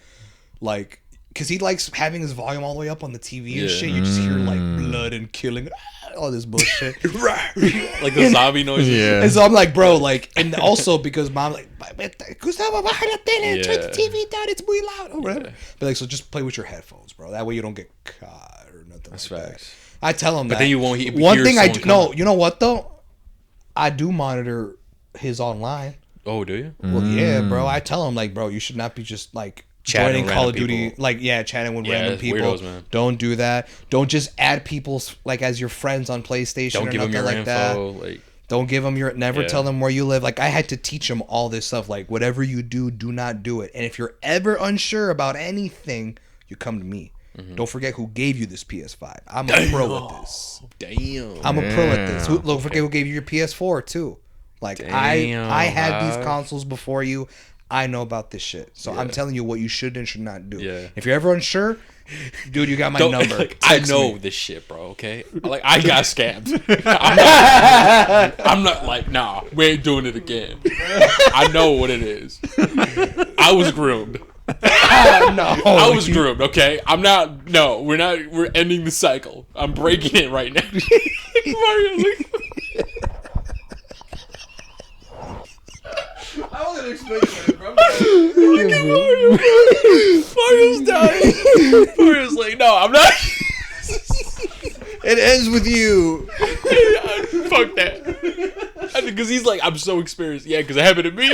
like, because he likes having his volume all the way up on the TV and Yeah. shit, you just hear like blood and killing, all this bullshit. Like the zombie noises. Yeah. And so I'm like, bro, like, and also because mom like, Gustavo, baja la tele, turn the Yeah. TV down, it's muy loud, or whatever. Yeah. But like, so just play with your headphones, bro. That way you don't get caught or nothing That's like facts. that. I tell him But that. then you won't One hear thing I someone do, no, coming. you know what though? I do monitor his online. Oh, do you? Well, yeah, bro. I tell him like, bro, you should not be just like Chatting joining with Call of random Duty, people. like chatting with Yeah, random it's people. weirdos, man. Don't do that. Don't just add people's like as your friends on PlayStation Don't or give them nothing your like that. info. Like, Don't give them your. Never Yeah. tell them where you live. Like I had to teach them all this stuff. Like whatever you do, do not do it. And if you're ever unsure about anything, you come to me. Don't forget who gave you this PS5. I'm a pro at this. damn. I'm a pro at this. Don't forget who gave you your PS4 too. Like I had these Damn, consoles before you. I know about this shit. So I'm Yeah. telling you what you should and should not do. Yeah. If you're ever unsure, dude, you got my Don't- number. like, I Text know me. this shit, bro. Okay, like I got scammed. I'm not like, nah, we ain't doing it again. I know what it is. I was groomed. No. I was groomed. Okay, I'm not. No, we're not. We're ending the cycle. I'm breaking it right now. Mario, like, I wasn't expecting it, bro. Mario's dying. Mario's like, no, I'm not. It ends with you. Fuck that. Because he's like, I'm so experienced. Yeah, because it happened to me.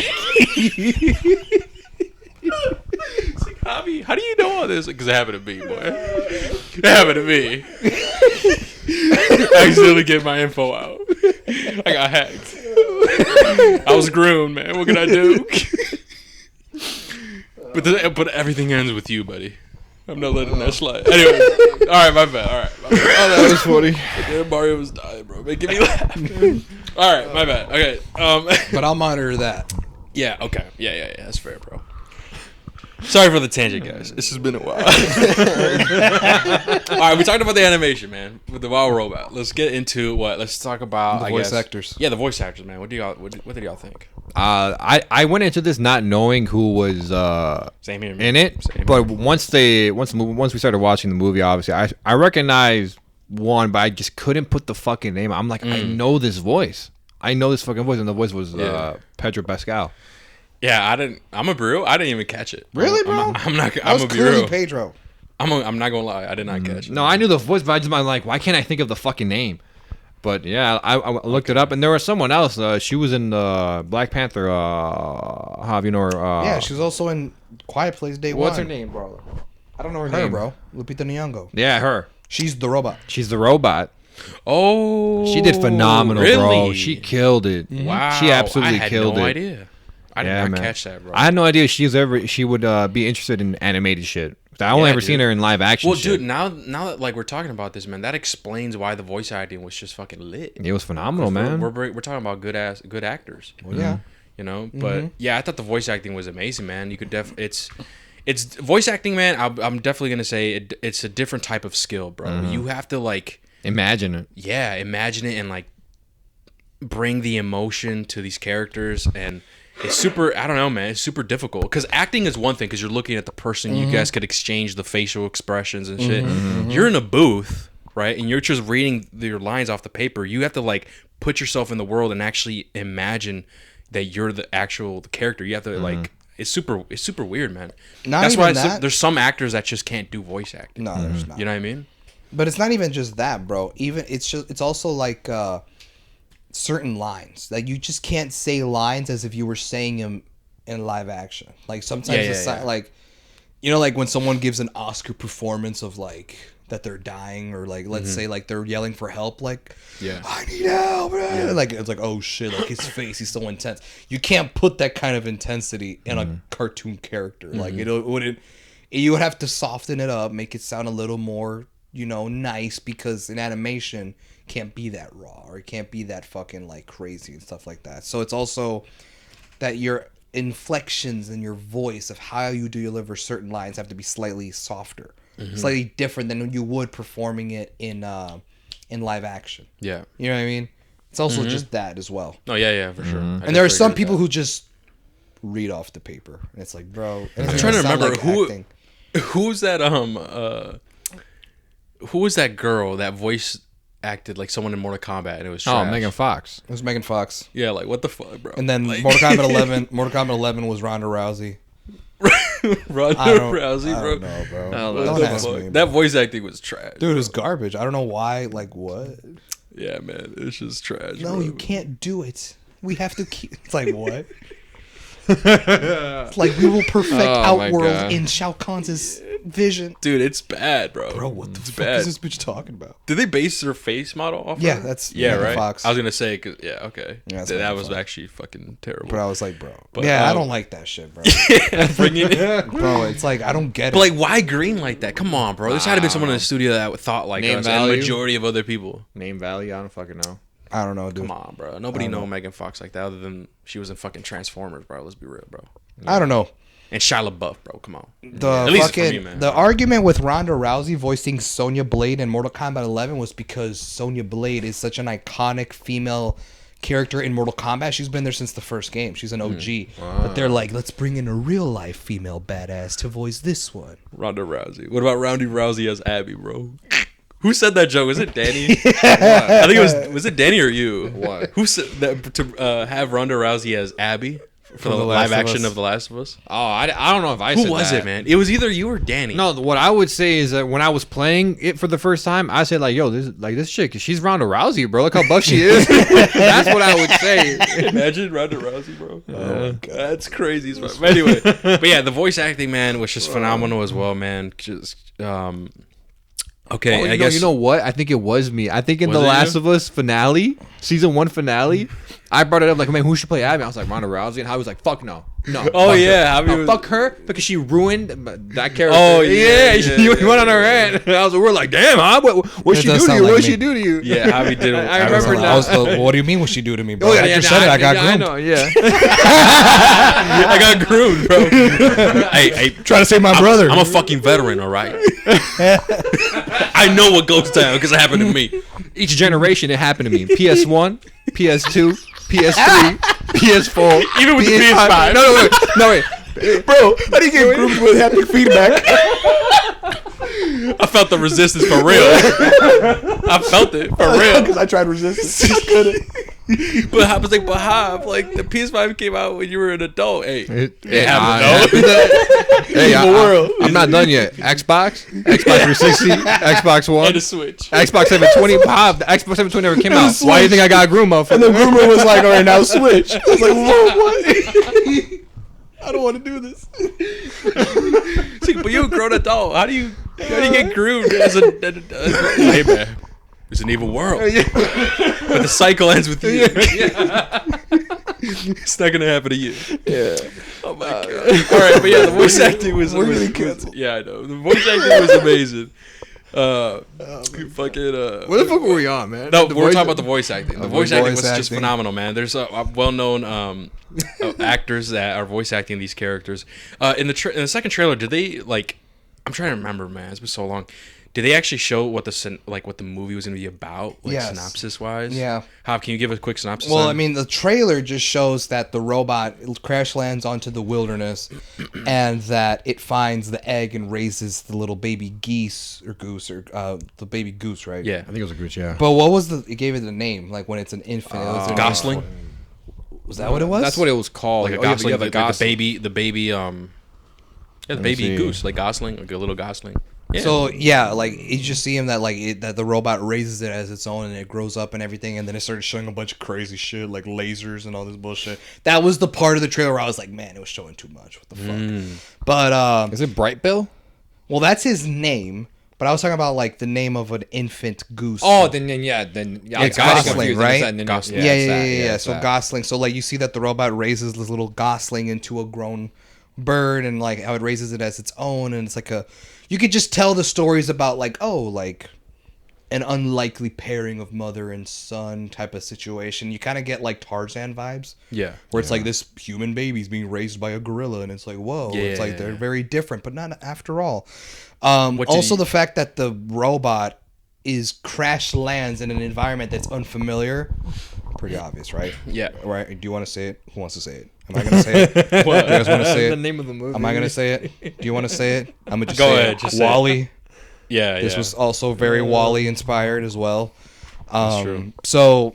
It's like, Javi, how do you know all this? Because it happened to me, boy. It happened to me. I accidentally get my info out. I got hacked. I was groomed, man. What can I do? But everything ends with you, buddy. I'm not letting that slide. Anyway, all right, my bad. All right, my bad. Oh, that was funny. Yeah, Mario was dying, bro. Making me laugh. All right, my bad. Okay. But I'll monitor that. Yeah. Okay. Yeah. That's fair, bro. Sorry for the tangent, guys. This has been a while. All right, we talked about the animation, man, with the WoW robot. Let's get into what? Let's talk about The voice actors. Yeah, the voice actors, man. What did y'all think? I went into this not knowing who was Same here, man. in it, Same but here. once we started watching the movie, obviously I recognized one, but I just couldn't put the fucking name. I'm like, I know this voice. I know this fucking voice, and the voice was Pedro Pascal. Yeah, I'm a bro. I didn't even catch it. Really, bro? I'm not. That I'm was gonna be clearly real. Pedro. I'm not gonna lie. I did not catch it. No, I knew the voice, but I'm like, why can't I think of the fucking name? But yeah, I looked it up, and there was someone else. She was in Black Panther. How you know her? Yeah, she was also in Quiet Place Day One. What's her name, bro? I don't know her Her, name, bro. Lupita Nyong'o. Yeah, her. She's the robot. She's the robot. Oh, She did phenomenal, bro. really? She killed it. Wow, She absolutely I had killed no it. idea. I did Yeah, not man. catch that, bro. I had no idea she would be interested in animated shit. I only Yeah, ever seen dude. her in live action. Well, shit. dude, now that like we're talking about this, man, that explains why the voice acting was just fucking lit. It was phenomenal, man. We're talking about good actors. Well, yeah. You know, but yeah, I thought the voice acting was amazing, man. You could it's voice acting, man. I'm definitely gonna say it's a different type of skill, bro. You have to like Imagine it. imagine it and like bring the emotion to these characters, and it's super. I don't know, man. It's super difficult because acting is one thing because you're looking at the person. You guys could exchange the facial expressions and shit. You're in a booth, right, and you're just reading your lines off the paper. You have to like put yourself in the world and actually imagine that you're the character. You have to like. It's super weird, man. That's even why that. there's some actors that just can't do voice acting. No, there's not. You know what I mean? But it's not even just that, bro. Even it's also like certain lines. Like you just can't say lines as if you were saying them in live action. Like sometimes like you know, like when someone gives an Oscar performance of like that they're dying, or like let's say like they're yelling for help, like I need help. Like it's like, oh shit, like his face, he's so intense. You can't put that kind of intensity in a cartoon character. Like it wouldn't. You would have to soften it up, make it sound a little more, you know, nice, because in animation can't be that raw, or it can't be that fucking like crazy and stuff like that. So it's also that your inflections in your voice of how you deliver certain lines have to be slightly softer, slightly different than you would performing it in live action. Yeah. You know what I mean? It's also just that as well. Oh yeah, for sure. And there are some people who just read off the paper, and it's like, bro. I'm trying to remember who's that who was that girl that voice acted like someone in Mortal Kombat and it was trash? Oh, Megan Fox. It was Megan Fox. Yeah, like what the fuck, bro? And then like, Mortal Kombat 11 was Ronda Rousey. Ronda I don't- Rousey, I bro. don't know, bro. What Don't the ask fuck? me, bro. That voice acting was trash. Dude, it was garbage. I don't know why. Like, what? Yeah, man, it's just trash. No, bro. you can't do it. We have to keep. It's like, what? It's like we will perfect Oh, my Outworld God. in Shao Kahn's vision. Dude, it's bad, bro. Bro, what the it's fuck bad. is this bitch talking about? Did they base their face model off? Yeah, her? that's yeah, Megan right. Fox. I was gonna say, cause yeah, okay, Yeah, that's that Megan was Fox. actually fucking terrible. But I was like, bro. But, yeah, I don't like that shit, bro. Bringing it. Bro, it's like, I don't get it. But like, why green like that? Come on, bro. There's had to be someone in the studio that thought like Name us, value? and majority of other people. Name value? I don't fucking know. I don't know, dude. Come on, bro. Nobody know Megan Fox like that other than she was in fucking Transformers, bro. Let's be real, bro. I don't know. And Shia LaBeouf, bro. Come on. The At least for fucking me, man. the argument with Ronda Rousey voicing Sonya Blade in Mortal Kombat 11 was because Sonya Blade is such an iconic female character in Mortal Kombat. She's been there since the first game. She's an OG. But they're like, let's bring in a real life female badass to voice this one. Ronda Rousey. What about Roundy Rousey as Abby, bro? Who said that joke? Was it Danny? I think it was it Danny or you? What? Who said that to have Ronda Rousey as Abby for the live action of The Last of Us? Oh, I don't know if I said Who was that. it, man? It was either you or Danny. No, what I would say is that when I was playing it for the first time, I said like, "Yo, this chick, she's Ronda Rousey, bro. Look how buff she is." That's what I would say. Imagine Ronda Rousey, bro. Oh, God. That's crazy. But anyway, but yeah, the voice acting, man, was just phenomenal as well, man. Just okay, Oh, I guess you know what? I think it was me. I think in Was the it Last you? of Us finale, season 1 finale, I brought it up like, man, who should play Abby? I was like Ronda Rousey, and I was like, fuck no. Oh, fuck yeah, her. Javi No, was- fuck her because she ruined that character. Oh, yeah, you yeah, went on her rant. I was, we're like, damn, huh? What That she does do to sound you? like What me. she do to you? Yeah, Javi did. I I remember remember now. What do you mean? What she do to me, bro? Oh, yeah, I just said it. I got I groomed. know, yeah. I got groomed, bro. Hey, Trying to save my brother. I'm a fucking veteran, all right. I know what goes down because it happened to me. Each generation, it happened to me. PS1, PS2, PS3, PS4, Even with the PS5. PS5. No, wait. Bro, how do you get groomed with haptic feedback? I felt the resistance for real. I felt it for real. Because I tried resistance. I couldn't. But I was like, like the PS5 came out when you were an adult. Hey, it happened, happened, though. Hey, I'm not done yet. Xbox 360, Xbox One, And a Switch. Xbox 720. Pop, the Xbox 720 never came out. Why do you think I got groomed, motherfucker? And the groomer was like, all right, now switch. I was like, whoa, what? I don't want to do this. See, but you're a grown adult. How do you get groomed as a hey man? It's an evil world. But the cycle ends with you. It's not gonna happen to you. Yeah. Oh my god. All right, but yeah, the voice acting was. We're was- getting canceled. yeah, I know. The voice acting was amazing. Fucking. What the fuck were we on, man? No, The we're voice- talking about the voice acting. The voice voice acting was just acting. phenomenal, man. There's well-known actors that are voice acting these characters. In the second trailer, did they like? I'm trying to remember, man. It's been so long. Did they actually show what the movie was going to be about, like Yes. synopsis wise? Yeah. How can you give a quick synopsis? Well, on- I mean, the trailer just shows that the robot crash lands onto the wilderness and that it finds the egg and raises the little baby goose, the baby goose, right? yeah, I think it was a goose, yeah. But what was it gave it a name, like when it's an infant? It was their name. Gosling, Was that what it was? That's what it was called. like a Oh, yeah, Gosling, yeah, the baby, the baby me see. goose, like Gosling, like a little Gosling. Yeah. So yeah, like you just see him that the robot raises it as its own and it grows up and everything, and then it started showing a bunch of crazy shit like lasers and all this bullshit. That was the part of the trailer where I was like, man, it was showing too much. What the fuck? But Is it Bright Bill? well, that's his name. But I was talking about like the name of an infant goose. Oh, then yeah. It's I got Gosling, confused. right? Then Gosling. yeah, it's that, yeah. it's So that. Gosling. So like you see that the robot raises this little Gosling into a grown bird, and like how it raises it as its own, and it's like you could just tell the stories about like an unlikely pairing of mother and son type of situation. You kind of get like Tarzan vibes. Yeah. Where it's like this human baby's being raised by a gorilla, and it's like, whoa, it's like they're very different, but not after all. Also, the fact that the robot is crash lands in an environment that's unfamiliar, pretty obvious, right? Yeah. Right? Do you want to say it? Who wants to say it? Am I gonna say it? Do you guys want to say The it? name of the movie. Am I gonna say it? Do you want to say it? I'm gonna just Go say ahead, it. just say it. Wall-E. Yeah, This was also very Wall-E inspired as well. true. So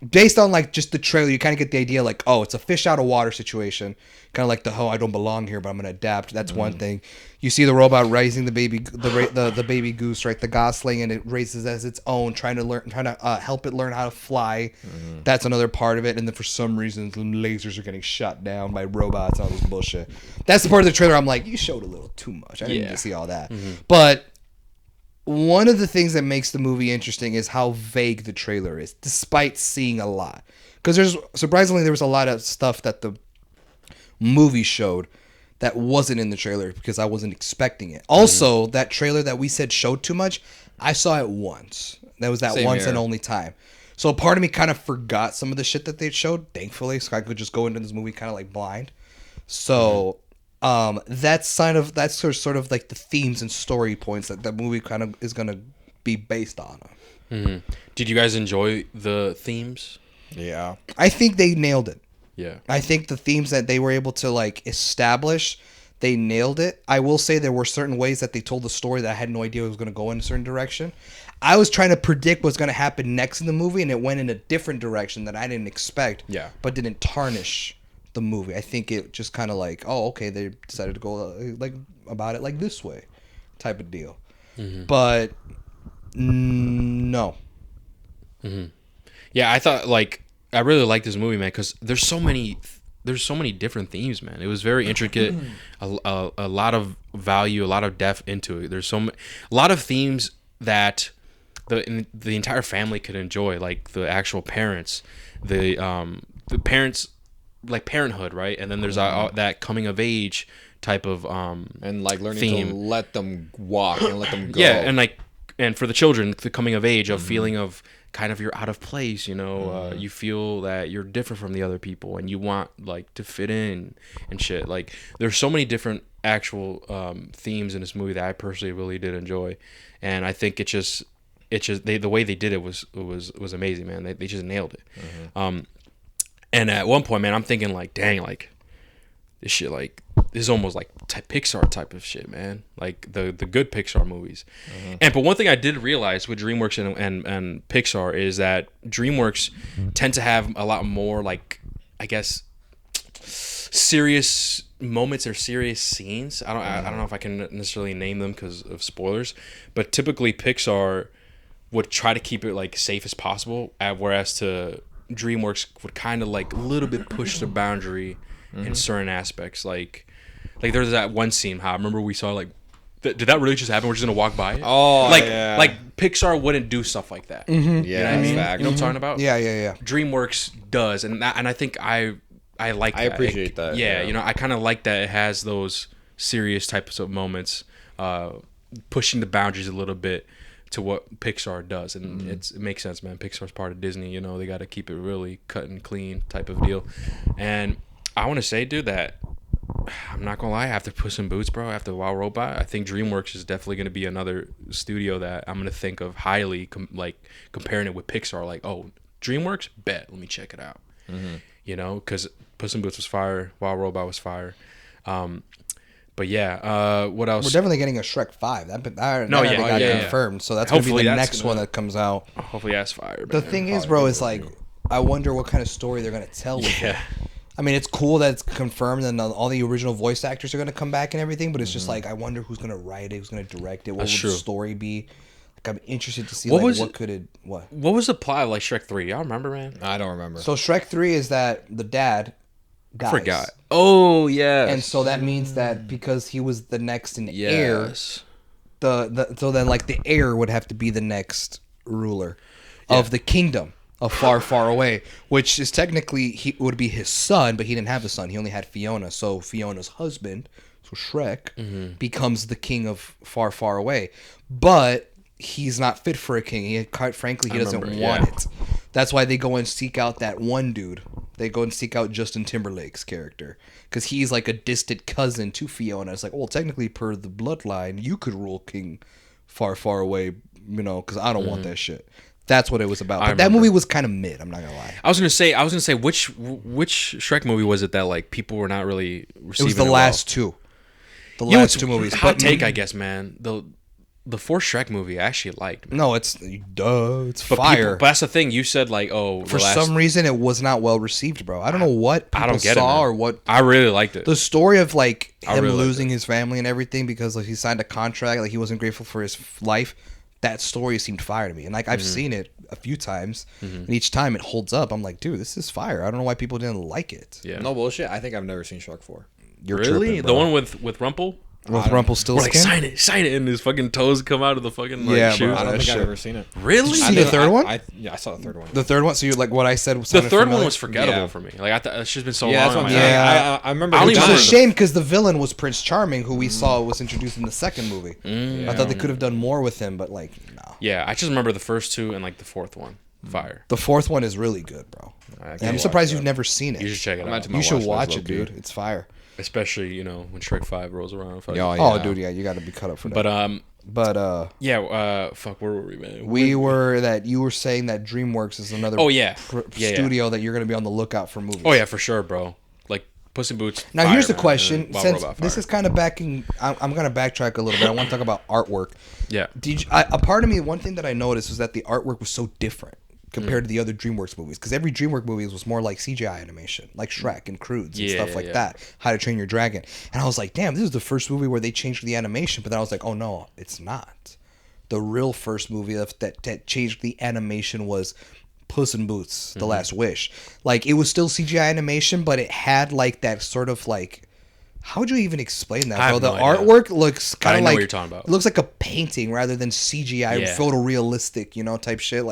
based on like just the trailer, you kind of get the idea like, oh, it's a fish out of water situation. Kind of like I don't belong here, but I'm gonna adapt. That's one thing. You see the robot raising the baby, the baby goose, right? The Gosling, and it raises as its own, trying to help it learn how to fly. That's another part of it. And then for some reason, the lasers are getting shot down by robots and all this bullshit. That's the part of the trailer I'm like, you showed a little too much. I didn't need to see all that. But one of the things that makes the movie interesting is how vague the trailer is, despite seeing a lot. Because there was a lot of stuff that the movie showed that wasn't in the trailer because I wasn't expecting it. Also, that trailer that we said showed too much, I saw it once. That was that Same once here. and only time. So part of me kind of forgot some of the shit that they showed, thankfully, so I could just go into this movie kind of like blind. So that's sort of like the themes and story points that the movie kind of is going to be based on. Did you guys enjoy the themes? Yeah. I think they nailed it. Yeah. I think the themes that they were able to like establish, they nailed it. I will say there were certain ways that they told the story that I had no idea it was going to go in a certain direction. I was trying to predict what's going to happen next in the movie, and it went in a different direction that I didn't expect. Yeah. But didn't tarnish the movie. I think it just kind of like, oh, okay, they decided to go like about it like this way, type of deal. But no. Yeah, I thought like I really liked this movie, man, because there's so many different themes, man. It was very intricate, a lot of value, a lot of depth into it. There's a lot of themes that the entire family could enjoy, like the actual parents, the parents, like parenthood, right? And then there's that coming of age type of And like learning theme. to let them walk and let them go. Yeah, and for the children, the coming of age, of feeling of kind of you're out of place, you know, you feel that you're different from the other people, and you want like to fit in and shit. Like there's so many different actual themes in this movie that I personally really did enjoy, and I think the way they did it was amazing, man. They just nailed it. And at one point, man, I'm thinking like, dang, like this shit, like this is almost like Pixar type of shit, man. Like the good Pixar movies. But one thing I did realize with DreamWorks and Pixar is that DreamWorks tend to have a lot more, like, I guess, serious moments or serious scenes. I don't know if I can necessarily name them because of spoilers, but typically Pixar would try to keep it like safe as possible, whereas to DreamWorks would kind of like a little bit push the boundary in certain aspects. Like there's that one scene. I remember we saw like, did that really just happen? We're just gonna walk by it. Oh, like yeah. like Pixar wouldn't do stuff like that. Yeah, You know what I mean? fact. You know what I'm talking about? Yeah. DreamWorks does, and I think I like that. I appreciate that. Yeah, Yeah. you know, I kind of like that it has those serious types of moments, pushing the boundaries a little bit to what Pixar does, and it makes sense, man. Pixar's part of Disney, you know, they got to keep it really cut and clean type of deal. And I want to say, dude, that I'm not gonna lie, after Puss in Boots, bro, after Wild Robot, I think DreamWorks is definitely gonna be another studio that I'm gonna think of highly, comparing it with Pixar. Like, oh, DreamWorks, bet, let me check it out. You know, because Puss in Boots was fire, Wild Robot was fire. But yeah, what else? We're definitely getting a Shrek 5. That No, already yeah, got yeah. confirmed. So that's going to be Hopefully the that's next gonna- one that comes out. Hopefully that's fire. The man. thing is, bro, is like, I wonder what kind of story they're going to tell with it. Yeah. I mean, it's cool that it's confirmed and all the original voice actors are going to come back and everything, but it's just like, I wonder who's going to write it, who's going to direct it, what That's would true. the story be? Like, I'm interested to see, What like, was what it- could it, what? What was the plot of like Shrek 3? Y'all remember, man? I don't remember. So Shrek 3 is that the dad dies. Forgot. Oh yeah. And so that means that because he was the next in heir, yes. so then like the heir would have to be the next ruler of the kingdom of far, far away, which is technically he would be his son, but he didn't have a son. He only had Fiona. So Fiona's husband, so Shrek, becomes the king of far, far away. But he's not fit for a king. Quite frankly, he doesn't remember, want yeah. it. That's why they go and seek out that one dude. They go and seek out Justin Timberlake's character because he's like a distant cousin to Fiona. It's like, well, technically, per the bloodline, you could rule king far, far away, you know, because I don't want that shit. That's what it was about. But that remember. movie was kind of mid. I'm not gonna lie. I was gonna say which Shrek movie was it that like people were not really receiving? It was the last two. The You know, last it's two movies. Hot But take, I guess, man. The fourth Shrek movie I actually liked. Man. no, it's it's But fire. People, but that's the thing. You said like, oh, For some reason, it was not well received, bro. I don't know what people I don't get it, saw man. or what. I really liked it. The story of like I him really liked losing his family and everything because like he signed a contract, like he wasn't grateful for his life. That story seemed fire to me, and like I've seen it a few times, and each time it holds up. I'm like, dude, this is fire. I don't know why people didn't like it. Yeah. No bullshit. I think I've never seen Shrek 4. You're Really? tripping, The bro. one with Rumple? with Rumpelstiltskin. We're like, sign it, and his fucking toes come out of the fucking like, Yeah, bro. shoes. I don't that think shit. I've ever seen it. Really? Did you see the third one? Yeah, I saw the third one. The third one. So you like what I said? The sounded third one familiar? was forgettable Yeah. for me. Like I thought it's just been so Yeah, long. that's what I'm in my saying. head. Yeah. I remember. I don't the Which even is a time. shame because the villain was Prince Charming, who we saw was introduced in the second movie. I thought they could have done more with him, but like, no. Yeah, I just remember the first two and like the fourth one. Fire. The fourth one is really good, bro. I And can't I'm watch surprised that. you've never seen it. You should check it I'm out. into my You should watch watch list, it, low-key. dude. It's fire. Especially, you know, when Shrek 5 rolls around. Fuck. Yeah, Oh, dude, yeah, you got to be cut up for that. But But fuck, where were we, man? you were saying that DreamWorks is another Oh, yeah. Yeah. studio that you're going to be on the lookout for movies. Oh yeah, for sure, bro. Like Puss in Boots. Now fire, here's the man. question. And Wild Since Robot, this fire. is kind of backing, I'm going to backtrack a little bit. I want to talk about artwork. Yeah. A part of me, one thing that I noticed was that the artwork was so different compared to the other DreamWorks movies, because every DreamWorks movie was more like CGI animation, like Shrek and Croods and stuff like that. How to Train Your Dragon, and I was like, damn, this is the first movie where they changed the animation. But then I was like, oh no, it's not. The real first movie that changed the animation was Puss in Boots: The Last Wish. Like, it was still CGI animation, but it had like that sort of like, how would you even explain that, bro? The artwork looks kind of like, what you're talking about. It looks like a painting rather than CGI, photorealistic, type shit.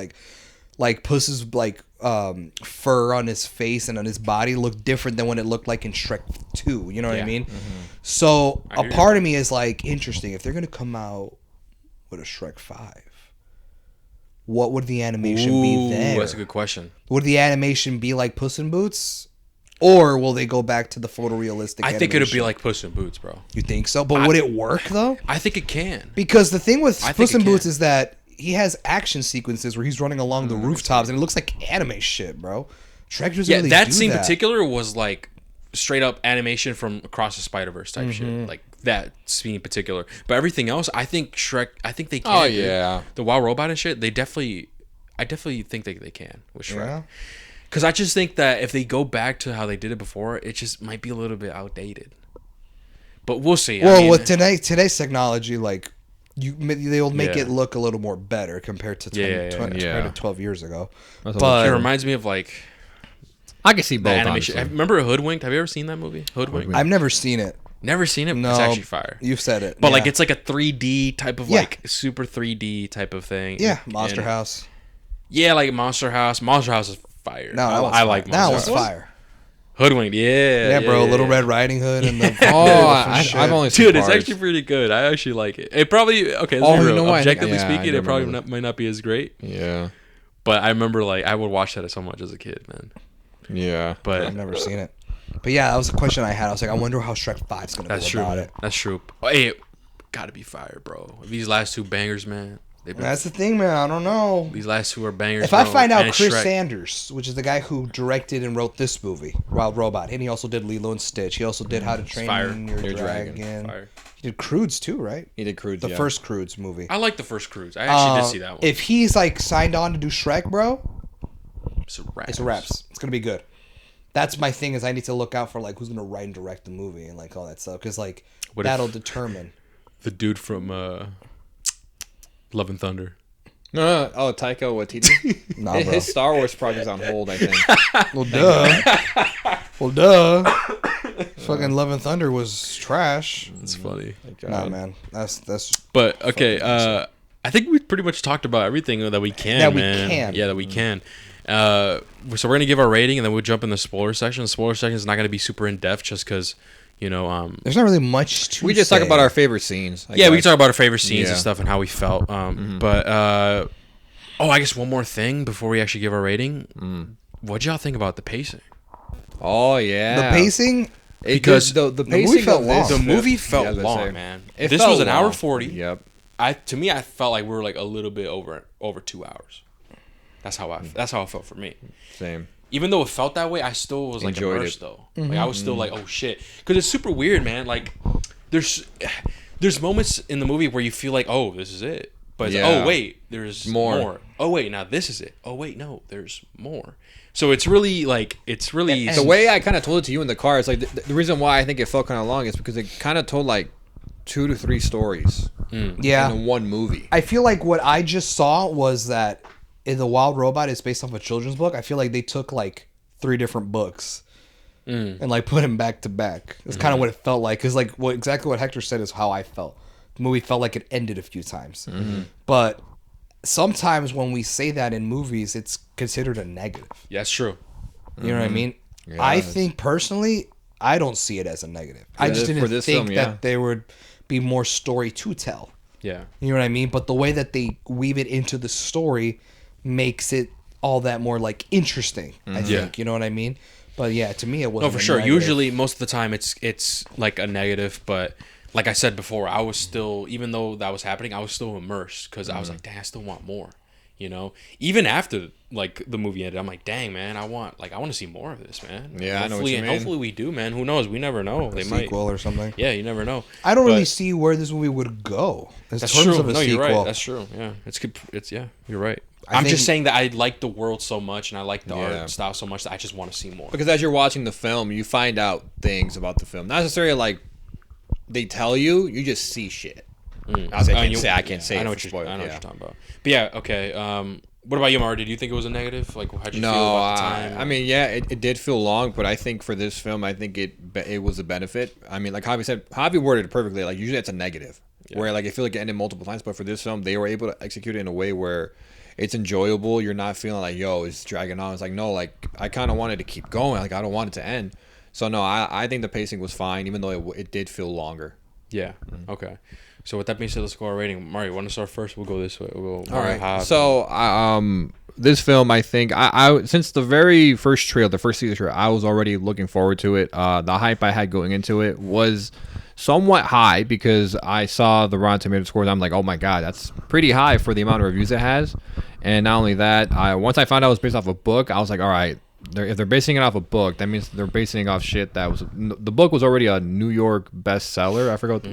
Like Puss's like fur on his face and on his body looked different than when it looked like in Shrek 2. You know what I mean? So a part of me is like, interesting. If they're gonna come out with a Shrek 5, what would the animation be then? That's a good question. Would the animation be like Puss in Boots? Or will they go back to the photorealistic I animation? think it'll be like Puss in Boots, bro. You think so? But would it work, though? I think it can. Because the thing with Puss in it Boots can. is that he has action sequences where he's running along the rooftops, and it looks like anime shit, bro. Shrek doesn't really that do scene in that. particular was like straight up animation from Across the Spider-Verse type shit. Like that scene in particular. But everything else, I think they can. Oh, dude. yeah. The Wild Robot and shit, I definitely think they can with Shrek. Yeah. Because I just think that if they go back to how they did it before, it just might be a little bit outdated. But we'll see. Well, with today's technology, like, they'll make Yeah. it look a little more better compared to 12 years ago. That's But it reminds me of like I can see the both. animation. Honestly. Remember Hoodwinked? Have you ever seen that movie? Hoodwinked? I've never seen it. Never seen it. No, It's actually fire. You've said it, But yeah. like it's like a 3D type of Yeah. like super 3D type of thing. yeah, And- Monster House. Yeah, like Monster House. Monster House is fire. No, that was I fire. like that Monster was House. fire. Hoodwinked, yeah. Yeah, bro, Little Red Riding Hood and the I've only seen Dude, it's parts. actually pretty good. I actually like it. It probably let's Oh, be you real. know what? Objectively Yeah, I speaking, do it probably remember might not be as great. Yeah. But I remember like I would watch that so much as a kid, man. Yeah. But I've never seen it. But yeah, that was a question I had. I was like, I wonder how Shrek 5's gonna that's go true. about Man. it. That's true. Hey, gotta be fire, bro. These last two bangers, man. That's the thing, man. I don't know. These last two are bangers. If I bro. find out And it's Chris Shrek. Sanders, which is the guy who directed and wrote this movie, Wild Robot, and he also did Lilo and Stitch. He also did How to Train Fire. Your Dragon. Dragon. Fire. He did Croods too, right? He did Crude. The first Croods movie. I like the first cruise. I actually did see that one. If he's like signed on to do Shrek, bro, It's a wrap. it's a wraps. It's gonna be good. That's my thing. Is I need to look out for like who's gonna write and direct the movie and like all that stuff, because like What if- that'll determine. The dude from Love and Thunder. No. Oh, Taika Waititi. Nah, bro. His Star Wars project's on hold, I think. Well, duh. Well, duh. Fucking Love and Thunder was trash. It's funny. Nah, man. That's. But okay, I think we pretty much talked about everything that we can. That we man. can. Yeah, that we can. So we're gonna give our rating, and then we'll jump in the spoiler section. The spoiler section is not gonna be super in depth, just because There's not really much to. We just say. talk about our favorite scenes. I yeah, we guess. can talk about our favorite scenes Yeah. and stuff and how we felt. But I guess one more thing before we actually give our rating. What'd y'all think about the pacing? Oh yeah. the pacing. Because the movie pacing felt of long. this, The movie yeah, I felt was gonna long, say. man. It This felt was an hour long. 40. Yep. To me, I felt like we were like a little bit over 2 hours. That's how it felt for me. Same. Even though it felt that way, I still was like Enjoyed immersed it. though. Like I was still like, oh shit, because it's super weird, man. Like there's moments in the movie where you feel like, oh, this is it, but it's, Yeah. oh wait, there's More. more. Oh wait, now this is it. Oh wait, no, there's more. So it's really The way I kind of told it to you in the car is like the reason why I think it felt kind of long is because it kind of told like 2 to 3 stories Yeah. in one movie. I feel like what I just saw was that in the Wild Robot is based off a children's book. I feel like they took like 3 different books and like put them back to back. It's kind of what it felt like. Because like exactly what Hector said is how I felt. The movie felt like it ended a few times. But sometimes when we say that in movies, it's considered a negative. Yeah, that's true. You know what I mean? Yeah, I it's- think personally, I don't see it as a negative. I just For didn't this think film, yeah. that there would be more story to tell. Yeah. You know what I mean? But the way that they weave it into the story makes it all that more like interesting. I think. Yeah. You know what I mean? But yeah, to me it No, wasn't. for a sure. negative. Usually, most of the time, it's like a negative. But like I said before, I was still, even though that was happening, I was still immersed because I was like, dang, I still want more. You know, even after like the movie ended, I'm like, dang man, I want to see more of this, man. Yeah, I know what Hopefully, you and mean. hopefully we do, man. Who knows? We never know. They might. Sequel or something. Yeah, you never know. I don't really But see where this movie would go in that's terms true. of a No, sequel. you're right. That's true. Yeah, it's good. It's yeah, you're right. I I'm think- just saying that I like the world so much and I like the Yeah. art style so much that I just want to see more. Because as you're watching the film, you find out things about the film. Not necessarily like they tell you, you just see shit. I can't say. I know what you're talking about. But yeah, okay. What about you, Mara? Did you think it was a negative? Like, how'd you feel No, about the time? I mean, yeah, it did feel long, but I think for this film, I think it was a benefit. I mean, like Javi worded it perfectly. Like, usually it's a negative, where like I feel like it ended multiple times, but for this film, they were able to execute it in a way where it's enjoyable. You're not feeling like, yo, it's dragging on. It's like, no, like I kind of wanted to keep going. Like I don't want it to end. So no, I think the pacing was fine, even though it did feel longer. Yeah. Okay. So with that being said, let's go our rating. Mario, want to start first? We'll go this way. We'll go. All right. So, this film, I think, I since the very first trailer, the first teaser trailer, I was already looking forward to it. The hype I had going into it was somewhat high because I saw the Rotten Tomato scores. I'm like, oh my god, that's pretty high for the amount of reviews it has. And not only that, once I found out it was based off a book, I was like, all right. If they're basing it off a book, that means they're basing it off shit that was the book was already a New York bestseller. I forgot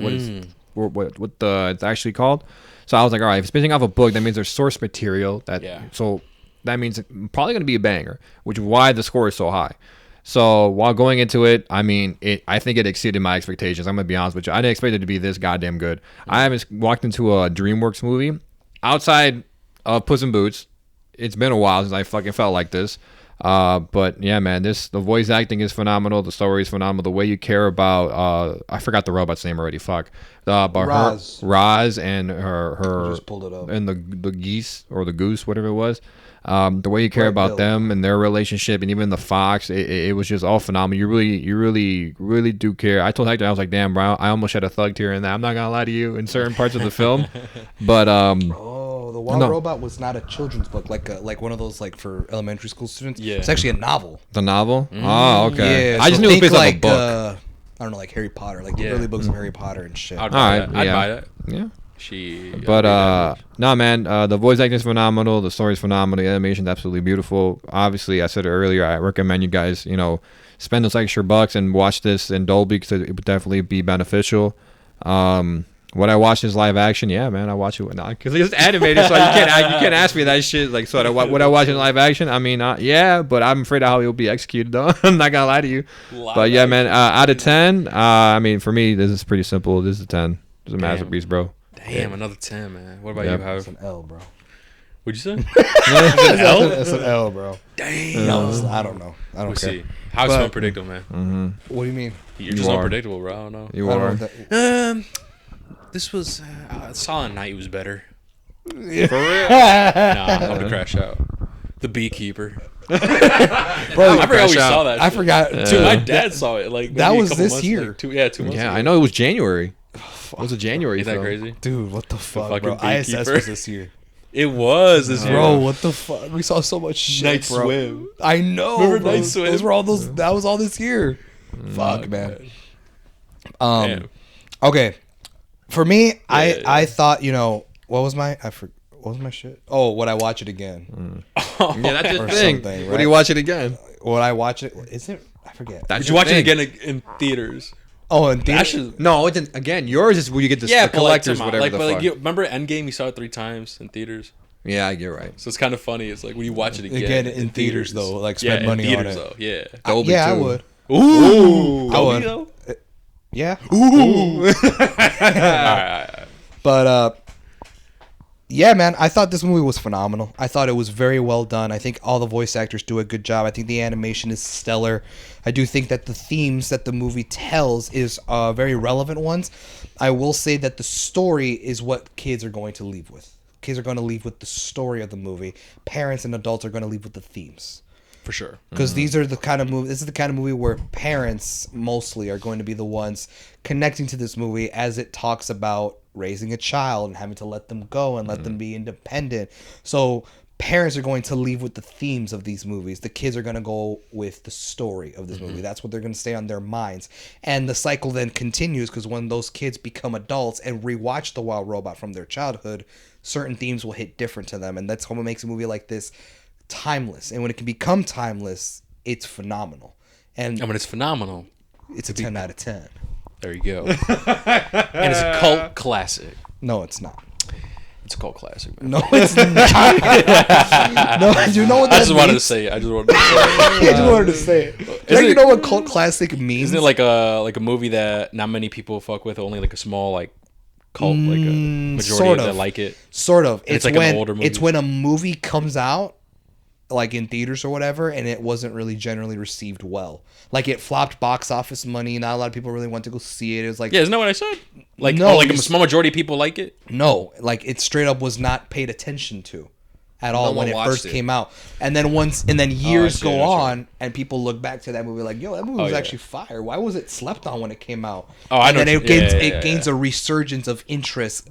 what it's actually called. So I was like, all right, if it's basing off a book, that means there's source material. So that means it's probably going to be a banger, which is why the score is so high. So while going into it, I mean, I think it exceeded my expectations. I'm going to be honest with you. I didn't expect it to be this goddamn good. I haven't walked into a DreamWorks movie outside of Puss in Boots. It's been a while since I fucking felt like this. But yeah, man, the voice acting is phenomenal. The story is phenomenal. The way you care about, I forgot the robot's name already. Fuck. But Roz and her I just pulled it up. and the geese or the goose, whatever it was. The way you care about them and their relationship, and even the fox, it was just all phenomenal. You really do care. I told Hector, I was like, damn, bro, I almost shed a thug tear in that. I'm not gonna lie to you, in certain parts of the film, but The Wild Robot was not a children's book, like one of those like for elementary school students. Yeah. It's actually a novel. The novel? Oh, okay. Yeah, I just knew it was based off a book. I don't know, like Harry Potter, like the early books of Harry Potter and shit. I'd buy Alright, that. I'd yeah. buy that. Yeah. But no, man, the voice acting is phenomenal. The story is phenomenal. The animation is absolutely beautiful. Obviously, I said it earlier. I recommend you guys, spend those extra bucks and watch this in Dolby because it would definitely be beneficial. What I watched is live action. Yeah, man, I watch it because it's animated, so you can't ask me that shit. Like, so what I watch in live action? I mean, yeah, but I'm afraid of how it will be executed, though. I'm not gonna lie to you. But yeah, man, out of 10, I mean, for me, this is pretty simple. This is a 10. It's a masterpiece, bro. Damn, another 10, man. What about you, Howard? It's an L, bro. What'd you say? It's an L, bro. Damn. No, I don't know. I don't We'll care. see. How's so unpredictable, man? Mm-hmm. What do you mean? You're just are. unpredictable, bro. I don't know. You I don't are. know that- This was Silent Night was better. For real? Nah, I'm going to crash out. The Beekeeper. Bro, I forgot we saw that. I shit. forgot. Dude, my dad saw it. Like That maybe a was couple this months, year. Like, 2 months Yeah, ago. I know it was January. It was a January Isn't that film. crazy? Dude, what the fuck, fucking bro? ISS Beekeeper. was this year. It was this year. Bro, what the fuck? We saw so much shit, Night bro. Swim. I know. Remember bro. Night Swim? Those were all those. That was all this year. Fuck, man. Damn. Okay. For me, Yeah. I thought, what was my what was my shit? Oh, would I watch it again? Yeah, that's Or the thing. something, Would you right? watch it again? Would I watch it? Is it? I forget. That's Did you the watch it thing. again in theaters? Oh, and That should. No, it's again. Yours is where you get the Yeah, collectors, but whatever the fuck. you remember Endgame? You saw it 3 times in theaters. Yeah, you're right. So it's kind of funny. It's like when you watch it Again in theaters, though, like, spend yeah, money in on theaters, it. Though. Yeah. Dolby yeah, I too. would. Ooh. I would. Though? Yeah. All right. But yeah, man, I thought this movie was phenomenal. I thought it was very well done. I think all the voice actors do a good job. I think the animation is stellar. I do think that the themes that the movie tells is very relevant ones. I will say that the story is what kids are going to leave with. Kids are going to leave with the story of the movie. Parents and adults are going to leave with the themes. For sure. Because these are the kind of movie. This is the kind of movie where parents mostly are going to be the ones connecting to this movie as it talks about raising a child and having to let them go and let them be independent. So parents are going to leave with the themes of these movies. The kids are going to go with the story of this Mm-hmm. movie. That's what they're going to stay on their minds. And the cycle then continues because when those kids become adults and rewatch The Wild Robot from their childhood, certain themes will hit different to them. And that's what makes a movie like this timeless. And when it can become timeless, it's phenomenal. And I mean, it's phenomenal. it's a 10 out of 10. There you go. And it's a cult classic. No, it's not. It's a cult classic, man. No, it's not. No, you know what that I just wanted to means? say it. I just wanted to say it. I just wanted to say it. Isn't You it- know what cult classic means? Isn't it like a movie that not many people fuck with, only like a small like cult, like a majority sort of. that like it? Sort of. it's It's like when an older movie. it's when a movie comes out, like in theaters or whatever, and it wasn't really generally received well. Like it flopped box office money. Not a lot of people really went to go see it. It was like Yeah, isn't that what I said? Like, No, like you a s- small majority of people like it. no, like it straight up was not paid attention to at all No when one it watched first it. came out. And then years see, go that's right. on and people look back to that movie like, yo, that movie was yeah. actually fire. Why was it slept on when it came out? Oh, I and know then what it you- gains yeah, it yeah, gains a resurgence of interest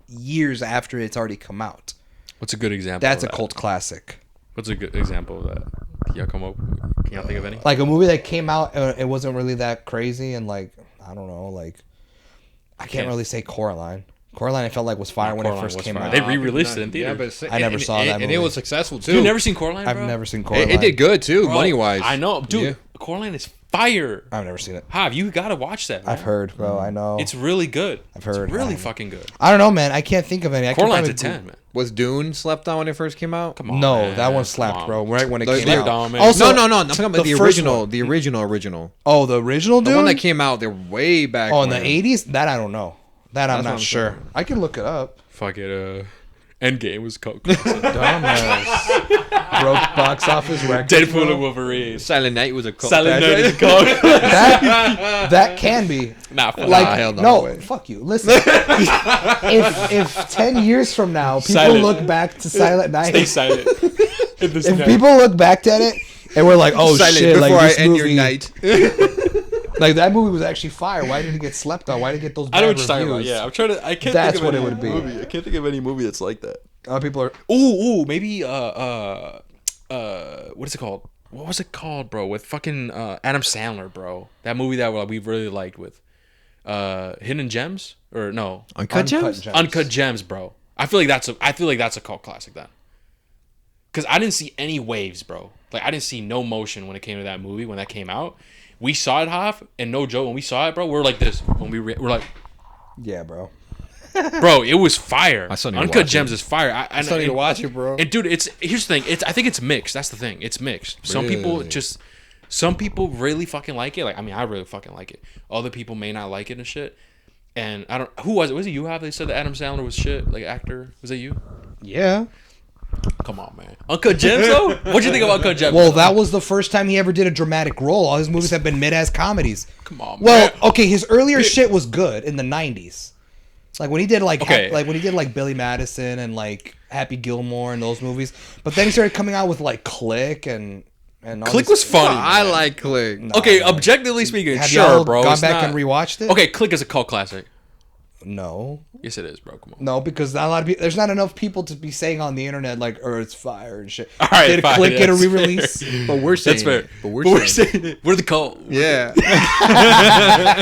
years after it's already come out. What's a good example? That's a of that? cult classic. What's a good example of that? Can y'all come up? Can y'all think of any? Like a movie that came out, it wasn't really that crazy, and like I don't know, like I can't really say Coraline. Coraline, I felt like was fire when it Coraline first was came fire. out. They re-released it in theater. I never saw that And it movie. was successful too. You've never seen Coraline, I've bro? never seen Coraline. It did good too, Bro, money wise. I know, dude. Yeah. Coraline is fire. I've never seen it. Hav, you gotta watch that. Man. I've heard, bro. I know. It's really good. I've heard. It's really I- fucking good. I don't know, man. I can't think of any. I can Coraline's a probably 10, man. Was Dune slept on when it first came out? Come on. No, man. that one Come slapped, on. bro. Right when it The- came the- out. Dom, man. Also, No. I'm talking about the the first original. one. The original. Oh, the original The dude. one that came out, they're way back. Oh, in when. the '80s. That I don't know. That I'm That's what not I'm sure. saying. I can look it up. Fuck it. Endgame was cult. Dumbass. Broke box office record. Deadpool and Wolverine. Silent Night was a cult. Silent Night classic. is a cult. That can be. Nah, fuck Like hell no no, way. fuck you. Listen, if 10 years from now people Silent. look back to Silent Night, Stay silent. In this if night. people look back at it and we're like, oh Silent shit, like before I this end movie, your night. like that movie was actually fire. Why did it get slept on? Why did it get those bad I know what you're talking about. reviews? Yeah, I'm trying to. I can't. That's think of what it any would be. movie. I can't think of any movie that's like that. People are. Ooh, maybe what is it called? What was it called, bro? With fucking Adam Sandler, bro. That movie that we really liked with Hidden Gems or no Uncut Gems? Uncut Gems, bro. I feel like that's a cult classic then. Cause I didn't see any waves, bro. Like I didn't see no motion when it came to that movie when that came out. We saw it, Hoff, and no joke, when we saw it, bro, we're like this. When we're like, Yeah, bro. bro, it was fire. I still need to Uncut watch Gems it. is fire. I still need to watch it, bro. And dude, here's the thing. I think it's mixed. That's the thing. It's mixed. Some people Really? some people really fucking like it. Like I mean, I really fucking like it. Other people may not like it and shit. And I don't. Who was it? Was it you? Have they said that Adam Sandler was shit? Like actor? Was that you? Yeah. Come on, man. Uncut Gems though. What'd you think of Uncut Gems? Well, that was the first time he ever did a dramatic role. All his movies have been mid-ass comedies. Come on, Well, man. okay, his earlier shit was good in the '90s. Like when he did like Okay. like when he did like Billy Madison and like Happy Gilmore and those movies. But then he started coming out with like Click and all Click this- was funny. I man. like Click. Okay, objectively speaking, Have sure, y'all bro. gone it's back not- and rewatched it? Okay, Click is a cult classic. No. Yes, it is, bro. Come on. No, because not a lot of people. There's not enough people to be saying on the internet like, "Oh, it's fire" and shit. All right, Did fine, Click get a that's fair. re-release? But we're saying That's fair. it. But we're saying saying it. We're the cult. Yeah.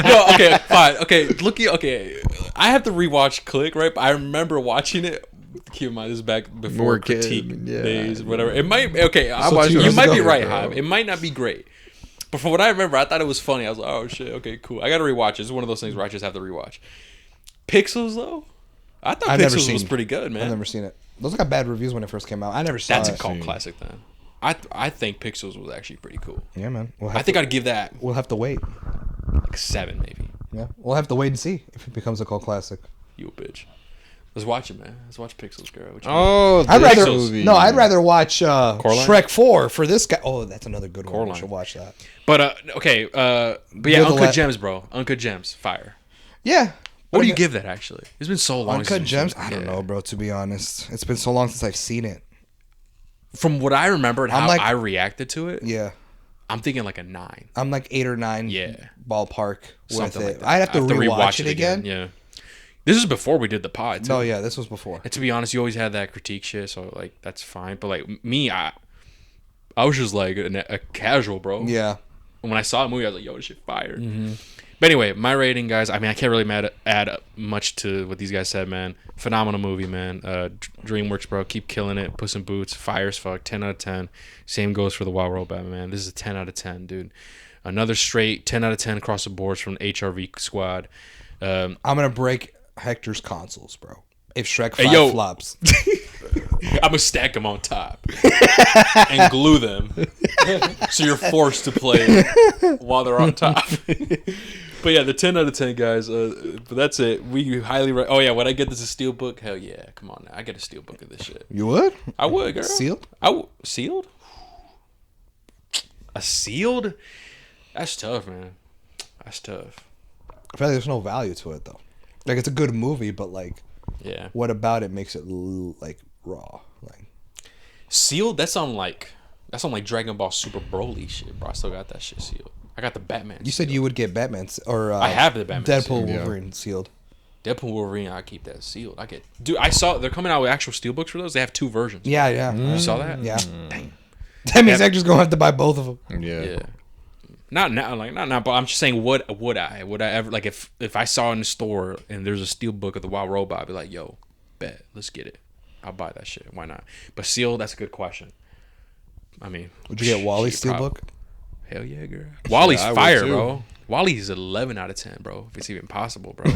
No, okay, fine. Okay, okay. I have to rewatch Click, right? But I remember watching it. Keep in mind, this is back before We're kids, critique yeah. days, whatever. It might. Okay, watched it you years might be ago, right, bro. Hive. It might not be great. But from what I remember, I thought it was funny. I was like, oh shit, okay, cool. I gotta rewatch it. It's one of those things where I just have to rewatch. Pixels though, I thought I've never Pixels was seen- pretty good, man. I've never seen it. Those got bad reviews when it first came out. I never saw That's it. a cult classic then. I think Pixels was actually pretty cool. Yeah, man. I think I'd give that we'll have to wait. like 7 maybe. Yeah, we'll have to wait and see if it becomes a cult classic. You a bitch. Let's watch it, man. Let's watch Pixels, girl. What you Oh, I'd this rather movie. no. I'd rather watch Coraline? Shrek 4 for this guy. Oh, that's another good one. We Coraline. should watch that. But okay, but yeah, You're the Uncut la- Gems, bro. Uncut Gems, fire. Yeah. What do you give that actually? It's been so long. Uncut since Gems? we've I seen don't it. know, bro. To be honest, it's been so long since I've seen it. From what I remember and I'm how like- I reacted to it, Yeah, I'm thinking like a 9. I'm like 8 or 9. Yeah. ballpark with Something it. like that. I'd have to I rewatch it again. Yeah. This is before we did the pod, too. No, yeah, this was before. And to be honest, you always had that critique shit, so, like, that's fine. But, like, me, I was just, like, a casual, bro. Yeah. When I saw the movie, I was like, yo, this shit fire. But anyway, my rating, guys, I mean, I can't really add much to what these guys said, man. Phenomenal movie, man. DreamWorks, bro. Keep killing it. Puss in Boots. Fire as fuck. 10 out of 10. Same goes for The Wild Robot, man. This is a 10 out of 10, dude. Another straight 10 out of 10 across the boards from HRV Squad. I'm going to break Hector's consoles, bro. If Shrek 5 yo. flops. I'm going to stack them on top and glue them so you're forced to play while they're on top. But yeah, the 10 out of 10, guys. But that's it. We highly oh yeah, would I get this a steelbook? Hell yeah. Come on now. I get a steelbook of this shit. You would? I would, girl. Sealed? Sealed? A sealed? That's tough, man. That's tough. I feel like there's no value to it, though. Like, it's a good movie, but, like, yeah, what about it makes it, like, raw? Like, sealed? That's on like Dragon Ball Super Broly shit, bro. I still got that shit sealed. I got the Batman. You said you would get Batman, or I have the Batman Deadpool sealed. Wolverine sealed. Deadpool Wolverine, I keep that sealed. Dude, I saw they're coming out with actual steelbooks for those. They have 2 versions. Yeah, yeah. You saw that? Yeah. Dang. That means Hector's going to have to buy both of them. Yeah. Not now, not now. But I'm just saying, would I ever, like, if I saw in the store and there's a steelbook of the Wild Robot, I'd be like, yo, bet, let's get it. I'll buy that shit. Why not? But sealed, that's a good question. I mean, would you get Wally's steelbook? Hell yeah, girl. Wally's fire, too. bro. Wally's 11 out of 10, bro. If it's even possible, bro.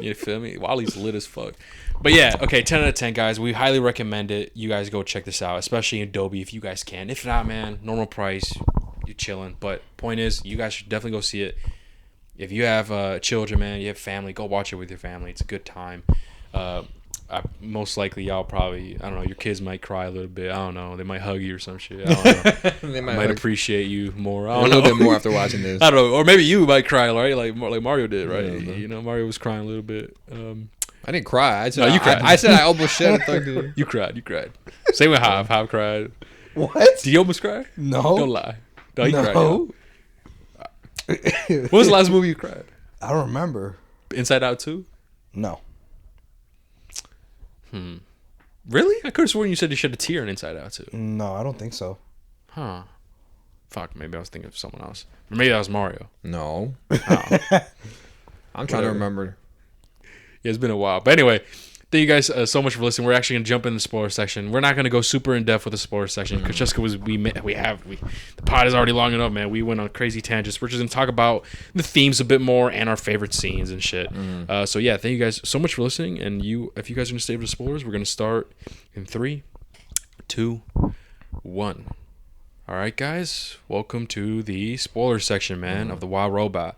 You feel me? Wally's lit as fuck. But yeah, okay, 10 out of 10, guys. We highly recommend it. You guys go check this out, especially in Adobe if you guys can. If not, man, normal price, you're chilling. But point is, you guys should definitely go see it. If you have children, man, you have family, go watch it with your family. It's a good time. Most likely, y'all probably, I don't know, your kids might cry a little bit. I don't know. They might hug you or some shit. I don't know. They might appreciate you more. I a don't little know. bit more after watching this. I don't know. Or maybe you might cry, right? Like Mario did, right? Yeah, You know, Mario was crying a little bit. I didn't cry. I said, No, you cried. I said I almost shed a thug dude. You cried. Same with Hav. Hav cried. What? Did you almost cry? No. Don't lie. No, you cried. No. Yeah. When was the last movie you cried? I don't remember. Inside Out 2? No. Really? I could have sworn you said you shed a tear in Inside Out 2. No, I don't think so. Huh. Fuck, maybe I was thinking of someone else. Or maybe that was Mario. No. Oh. I'm trying to remember. Yeah, it's been a while. But anyway, thank you guys so much for listening. We're actually going to jump in the spoiler section. We're not going to go super in depth with the spoiler section because just because the pod is already long enough, man. We went on crazy tangents. We're just going to talk about the themes a bit more and our favorite scenes and shit. So yeah, thank you guys so much for listening. And if you guys are going to stay with the spoilers, we're going to start in 3, 2, 1. All right, guys. Welcome to the spoiler section, man, of The Wild Robot.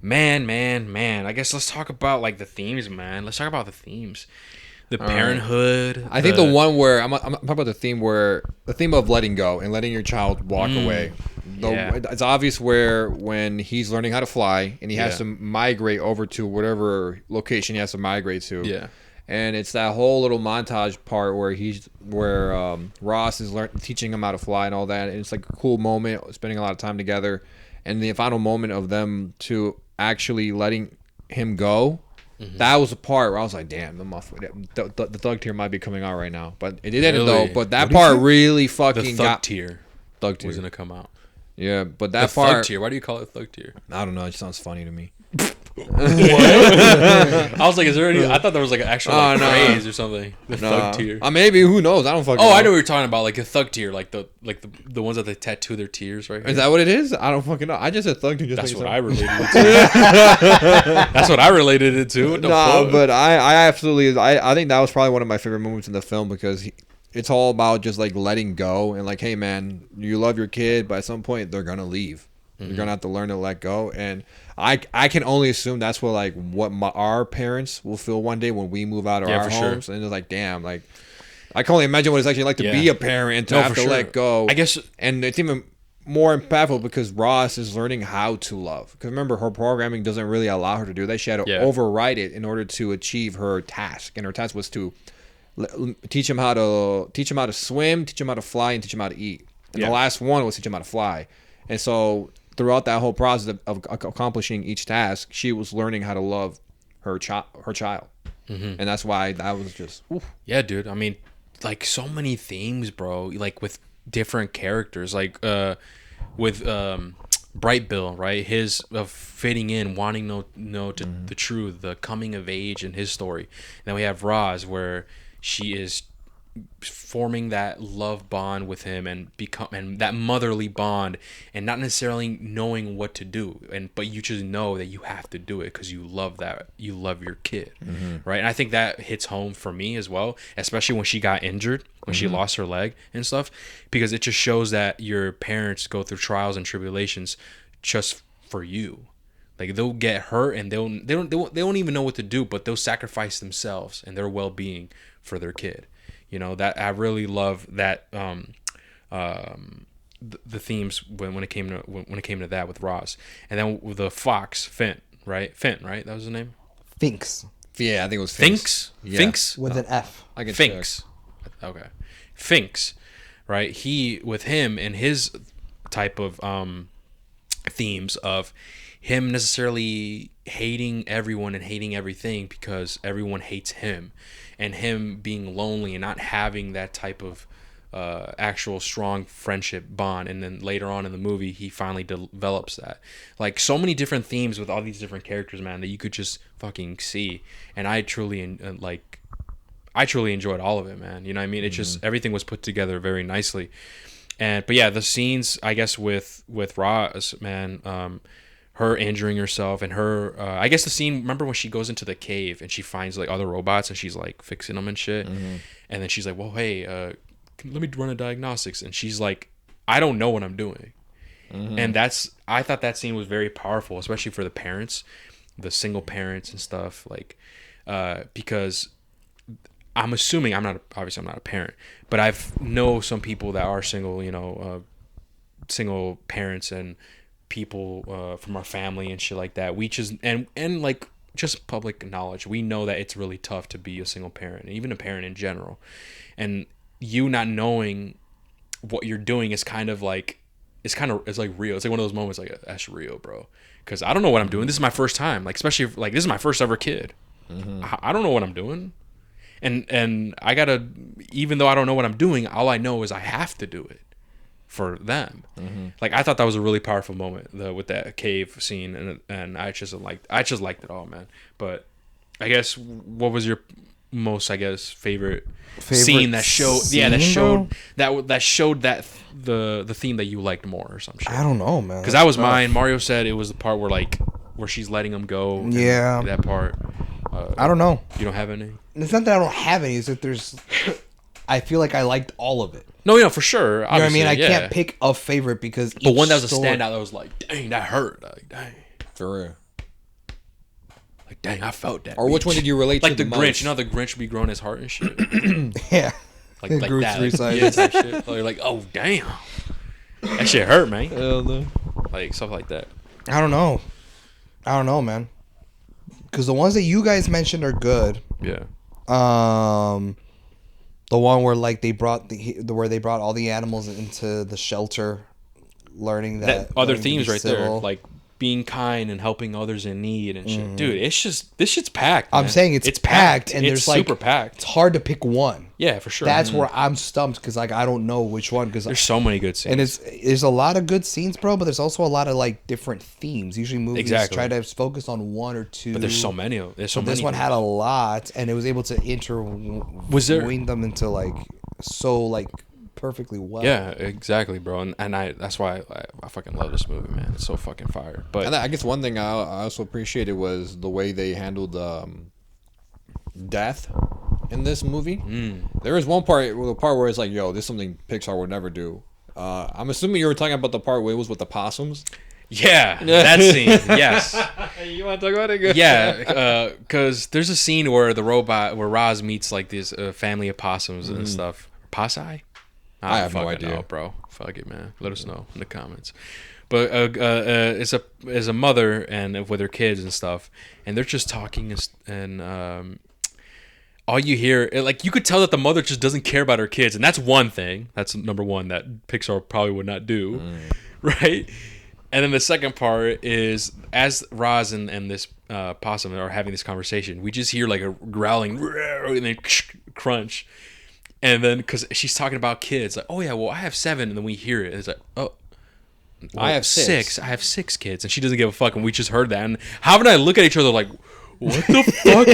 Man. I guess let's talk about, like, the themes, man. Let's talk about the themes. The parenthood. I think the one where I'm talking about the theme of letting go and letting your child walk away. Yeah. It's obvious when he's learning how to fly and he has to migrate over to whatever location he has to migrate to. Yeah. And it's that whole little montage part where Ross is teaching him how to fly and all that. And it's like a cool moment, spending a lot of time together. And the final moment of them to actually letting him go, that was the part where I was like, damn, the thug tier might be coming out right now. But it didn't, Really? though. But that part really The fucking thug tier Thug tier was going to come out. Yeah, but The that thug part... tier. Why do you call it thug tier? I don't know. It sounds funny to me. I was like, is there any... I thought there was like an actual phrase or something. The thug tier. Maybe. Who knows? I don't fucking know. I know what you're talking about. Like a thug tier. Like the ones that they tattoo their tears right here. Is that what it is? I don't fucking know. I just said thug tier. That's what I related it to. That's what I related it to. What the fuck? But I absolutely... I think that was probably one of my favorite moments in the film because... It's all about just like letting go and like, hey man, you love your kid, but at some point they're gonna leave. You're gonna have to learn to let go, and I can only assume that's what our parents will feel one day when we move out of our homes, and it's like, damn, like I can only imagine what it's actually like to be a parent and to have to let go. I guess, and it's even more impactful because Ross is learning how to love. Because remember, her programming doesn't really allow her to do that. She had to override it in order to achieve her task, and her task was to teach him how to swim, teach him how to fly, and teach him how to eat. And the last one was teach him how to fly. And so throughout that whole process of accomplishing each task, she was learning how to love her child, and that's why that was just. Oof. Yeah, dude. I mean, like so many themes, bro. Like with different characters, like with Bright Bill, right? His of fitting in, wanting know to the truth, the coming of age in his story. And then we have Roz, where she is forming that love bond with him and that motherly bond, and not necessarily knowing what to do, but you just know that you have to do it because you love your kid, right? And I think that hits home for me as well, especially when she got injured, when she lost her leg and stuff, because it just shows that your parents go through trials and tribulations just for you. Like they'll get hurt and they don't even know what to do, but they'll sacrifice themselves and their well-being for their kid. You know, that I really love that the themes when it came to that with Ross. And then with the fox, Finn, right? That was his name? Finks. Yeah, I think it was Finks. Yeah. Finks with an F. I can Finks. Okay. Finks, right? He, with him and his type of themes of him necessarily hating everyone and hating everything because everyone hates him, and him being lonely and not having that type of actual strong friendship bond. And then later on in the movie, he finally develops that. Like so many different themes with all these different characters, man, that you could just fucking see. And I truly enjoyed all of it, man. You know what I mean? It just, everything was put together very nicely. But yeah, the scenes, I guess, with Roz, man, her injuring herself and her, I guess the scene, remember when she goes into the cave and she finds like other robots and she's like fixing them and shit. And then she's like, well, hey, let me run a diagnostics. And she's like, I don't know what I'm doing. And I thought that scene was very powerful, especially for the parents, the single parents and stuff, like, because I'm assuming obviously I'm not a parent, but I've know some people that are single, you know, single parents and people from our family and shit like that. We just and like just public knowledge, we know that it's really tough to be a single parent and even a parent in general. And you not knowing what you're doing is kind of like it's like real. It's like one of those moments like that's real, bro. Because I don't know what I'm doing. This is my first time, like especially if, like this is my first ever kid. I don't know what I'm doing. And I gotta, even though I don't know what I'm doing, all I know is I have to do it for them. Like I thought that was a really powerful moment with that cave scene, and I just liked it all, man. But I guess what was your most, I guess, favorite scene that showed the theme that you liked more or some shit? I don't know, man. Because that was mine. Mario said it was the part where she's letting him go. Yeah, that part. I don't know. You don't have any? It's not that I don't have any. It's that there's. I feel like I liked all of it. No, for sure. You know what I mean? I can't pick a favorite because. But one that was a standout that was like, dang, that hurt. Like, dang. For real. Like, dang, I felt that. Or which one did you relate to like the most? Grinch? You know, the Grinch be growing his heart and shit. Yeah. Like Groot's that. resized. Yeah, type shit. Or you're like, oh damn, that shit hurt, man. Hell no. Like stuff like that. I don't know, man. Because the ones that you guys mentioned are good. Yeah. The one where like they brought where they brought all the animals into the shelter, learning that other learning to themes be right civil. there, like being kind and helping others in need and shit. Dude, it's just this shit's packed. Man. I'm saying it's packed, and it's there's super like packed. It's hard to pick one. Yeah, for sure. That's where I'm stumped because like I don't know which one because there's so many good scenes. and there's a lot of good scenes, bro. But there's also a lot of like different themes. Usually movies try to focus on one or two. But there's so many of them. This one had a lot, and it was able to interweave them into like so like perfectly well. Yeah, exactly, bro. And that's why I fucking love this movie, man. It's so fucking fire. But And I guess one thing I also appreciated was the way they handled death in this movie. There was one part where it's like, yo, this is something Pixar would never do. I'm assuming you were talking about the part where it was with the possums. yeah, that scene. Yes. You want to talk about it? Yeah, because there's a scene where where Roz meets like this family of possums and stuff. Possum? I have no fucking idea, know, bro. Fuck it, man. Let us know in the comments. But it's a mother and with her kids and stuff, and they're just talking and all you hear, like you could tell that the mother just doesn't care about her kids, and that's one thing. That's number one that Pixar probably would not do, right? And then the second part is as Roz and this possum are having this conversation, we just hear like a growling and then crunch. And then because she's talking about kids, like, oh yeah, well I have 7, and then we hear it. And it's like, oh, well, I have 6. I have 6 kids, and she doesn't give a fuck. And we just heard that. And Howard and I look at each other like, what the fuck?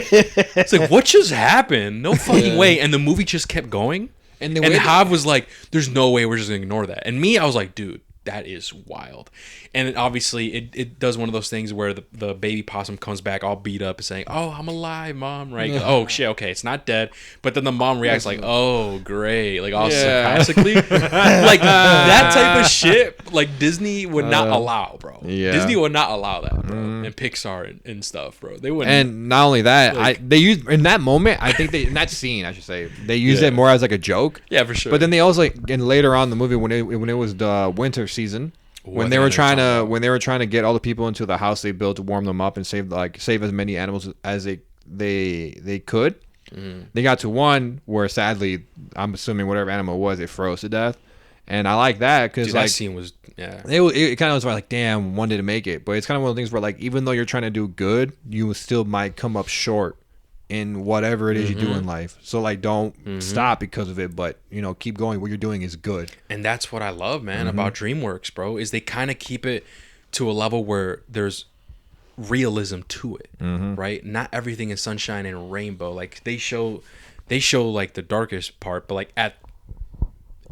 It's like, what just happened? No fucking way. And the movie just kept going. And Hav was like, there's no way we're just gonna ignore that. And me, I was like, dude, that is wild. And obviously it does one of those things where the baby possum comes back all beat up and saying, oh, I'm alive, mom, right? Oh shit, okay, it's not dead. But then the mom reacts like, oh great, like all sarcastically. Like that type of shit, like Disney would not allow, bro. Yeah. Disney would not allow that, bro. And Pixar and stuff, bro. They wouldn't. And not only that, like, they used in that moment, I think in that scene, I should say, they used it more as like a joke. Yeah, for sure. But then they also, like, and later on in the movie when it was the winter season, when they were trying to get all the people into the house they built to warm them up and save as many animals as they could. They got to one where sadly, I'm assuming whatever animal it was, it froze to death. And I like that because like that scene was it kind of was like, damn, one didn't make it. But it's kind of one of the things where like even though you're trying to do good, you still might come up short in whatever it is you do in life. So like don't stop because of it, but keep going. What you're doing is good. And that's what I love, man, about DreamWorks, bro, is they kind of keep it to a level where there's realism to it, right? Not everything is sunshine and rainbow. Like they show like the darkest part, but like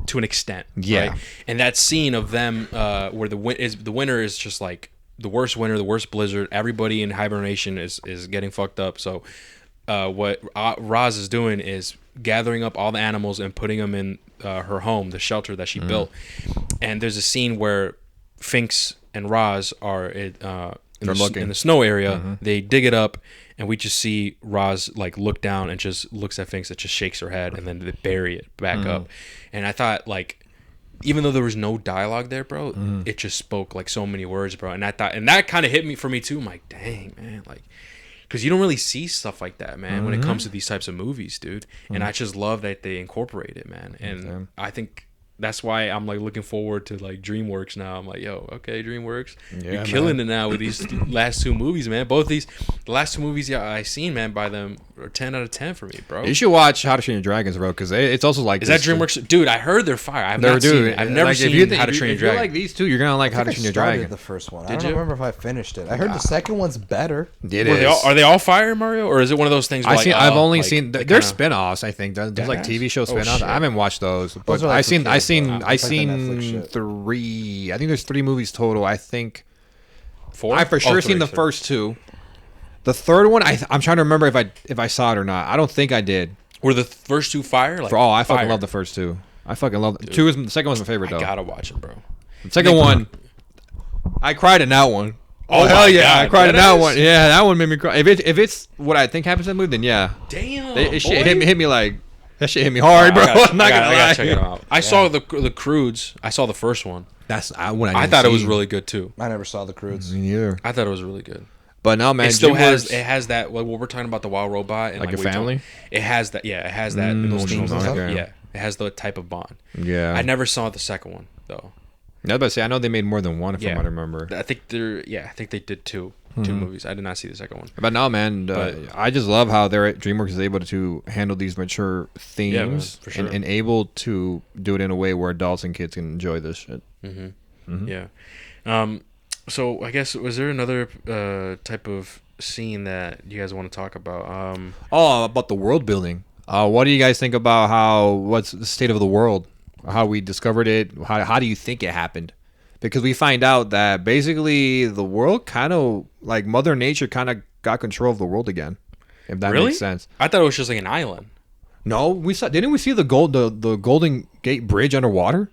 to an extent, yeah. Right? And that scene of them where the winter is just like the worst winter, the worst blizzard. Everybody in hibernation is getting fucked up. So what Roz is doing is gathering up all the animals and putting them in her home, the shelter that she built. And there's a scene where Finks and Roz are in the snow area. They dig it up, and we just see Roz like look down and just looks at Finks and just shakes her head, and then they bury it back up. And I thought, like, even though there was no dialogue there, bro, it just spoke like so many words, bro. And I thought, and that kind of hit me for me too. I'm like, dang, man, like. Because you don't really see stuff like that, man, when it comes to these types of movies, dude. And I just love that they incorporate it, man. And I think that's why I'm like looking forward to like DreamWorks now. I'm like, yo, okay, DreamWorks, you're killing it now with these last 2 movies, man. Both the last 2 movies I seen, man, by them are 10 out of 10 for me, bro. You should watch How to Train Your Dragons, bro, because it's also like is that DreamWorks? Dude, I heard they're fire. I've never seen How to Train Your Dragon. If you like these 2, you're gonna like How to Train Your Dragon. The first one. I don't remember if I finished it. I heard the second one's better. Are they all fire, Mario, or is it one of those things? Where I've only seen there's spin-offs. I think there's like TV show spin-offs. I haven't watched those, but I seen 3. I think there's 3 movies total. I think 4. I for sure seen the first 2. The third one, I'm trying to remember if I saw it or not. I don't think I did. Were the first 2 fire? Like, I fucking love the first 2. I fucking love it. 2 is the second one's my favorite though. I gotta watch it, bro. The second one, I cried in that one. Oh hell yeah, God, I cried in that one. Yeah, that one made me cry. If it's what I think happens in that movie, then yeah. Damn, it hit me like that. Shit hit me hard, bro. I'm not gonna lie. I gotta check it out. I saw the Croods. I saw the first one. That's when I thought it was really good too. I never saw the Croods. Me neither. I thought it was really good. But no, man, it still has that. What we're talking about, the wild robot and like a family. It has that. Yeah, it has that. Those themes and stuff. Okay. Yeah, it has the type of bond. Yeah, I never saw the second one though. I was about to say, I know they made more than one, if I might remember. I think they did two movies. I did not see the second one. But no, man, I just love how DreamWorks is able to handle these mature themes, man, for sure. and able to do it in a way where adults and kids can enjoy this shit. Yeah. So I guess, was there another type of scene that you guys want to talk about? About the world building. What do you guys think about what's the state of the world? How we discovered it? How do you think it happened? Because we find out that basically the world kind of, like Mother Nature kind of got control of the world again. If that makes sense. I thought it was just like an island. No, didn't we see the Golden Gate Bridge underwater?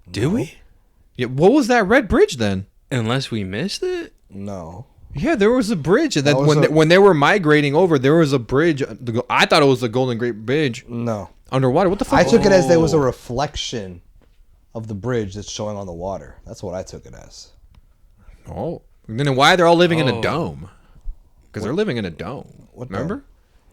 Did we? Yeah, what was that red bridge then? Unless we missed it? No. Yeah, there was a bridge, and then when they were migrating over, there was a bridge. I thought it was the Golden Gate Bridge. No. Underwater. What the fuck? I took it as there was a reflection of the bridge that's showing on the water. That's what I took it as. Oh. Then why are they all living in a dome? Because they're living in a dome. Remember? Dome?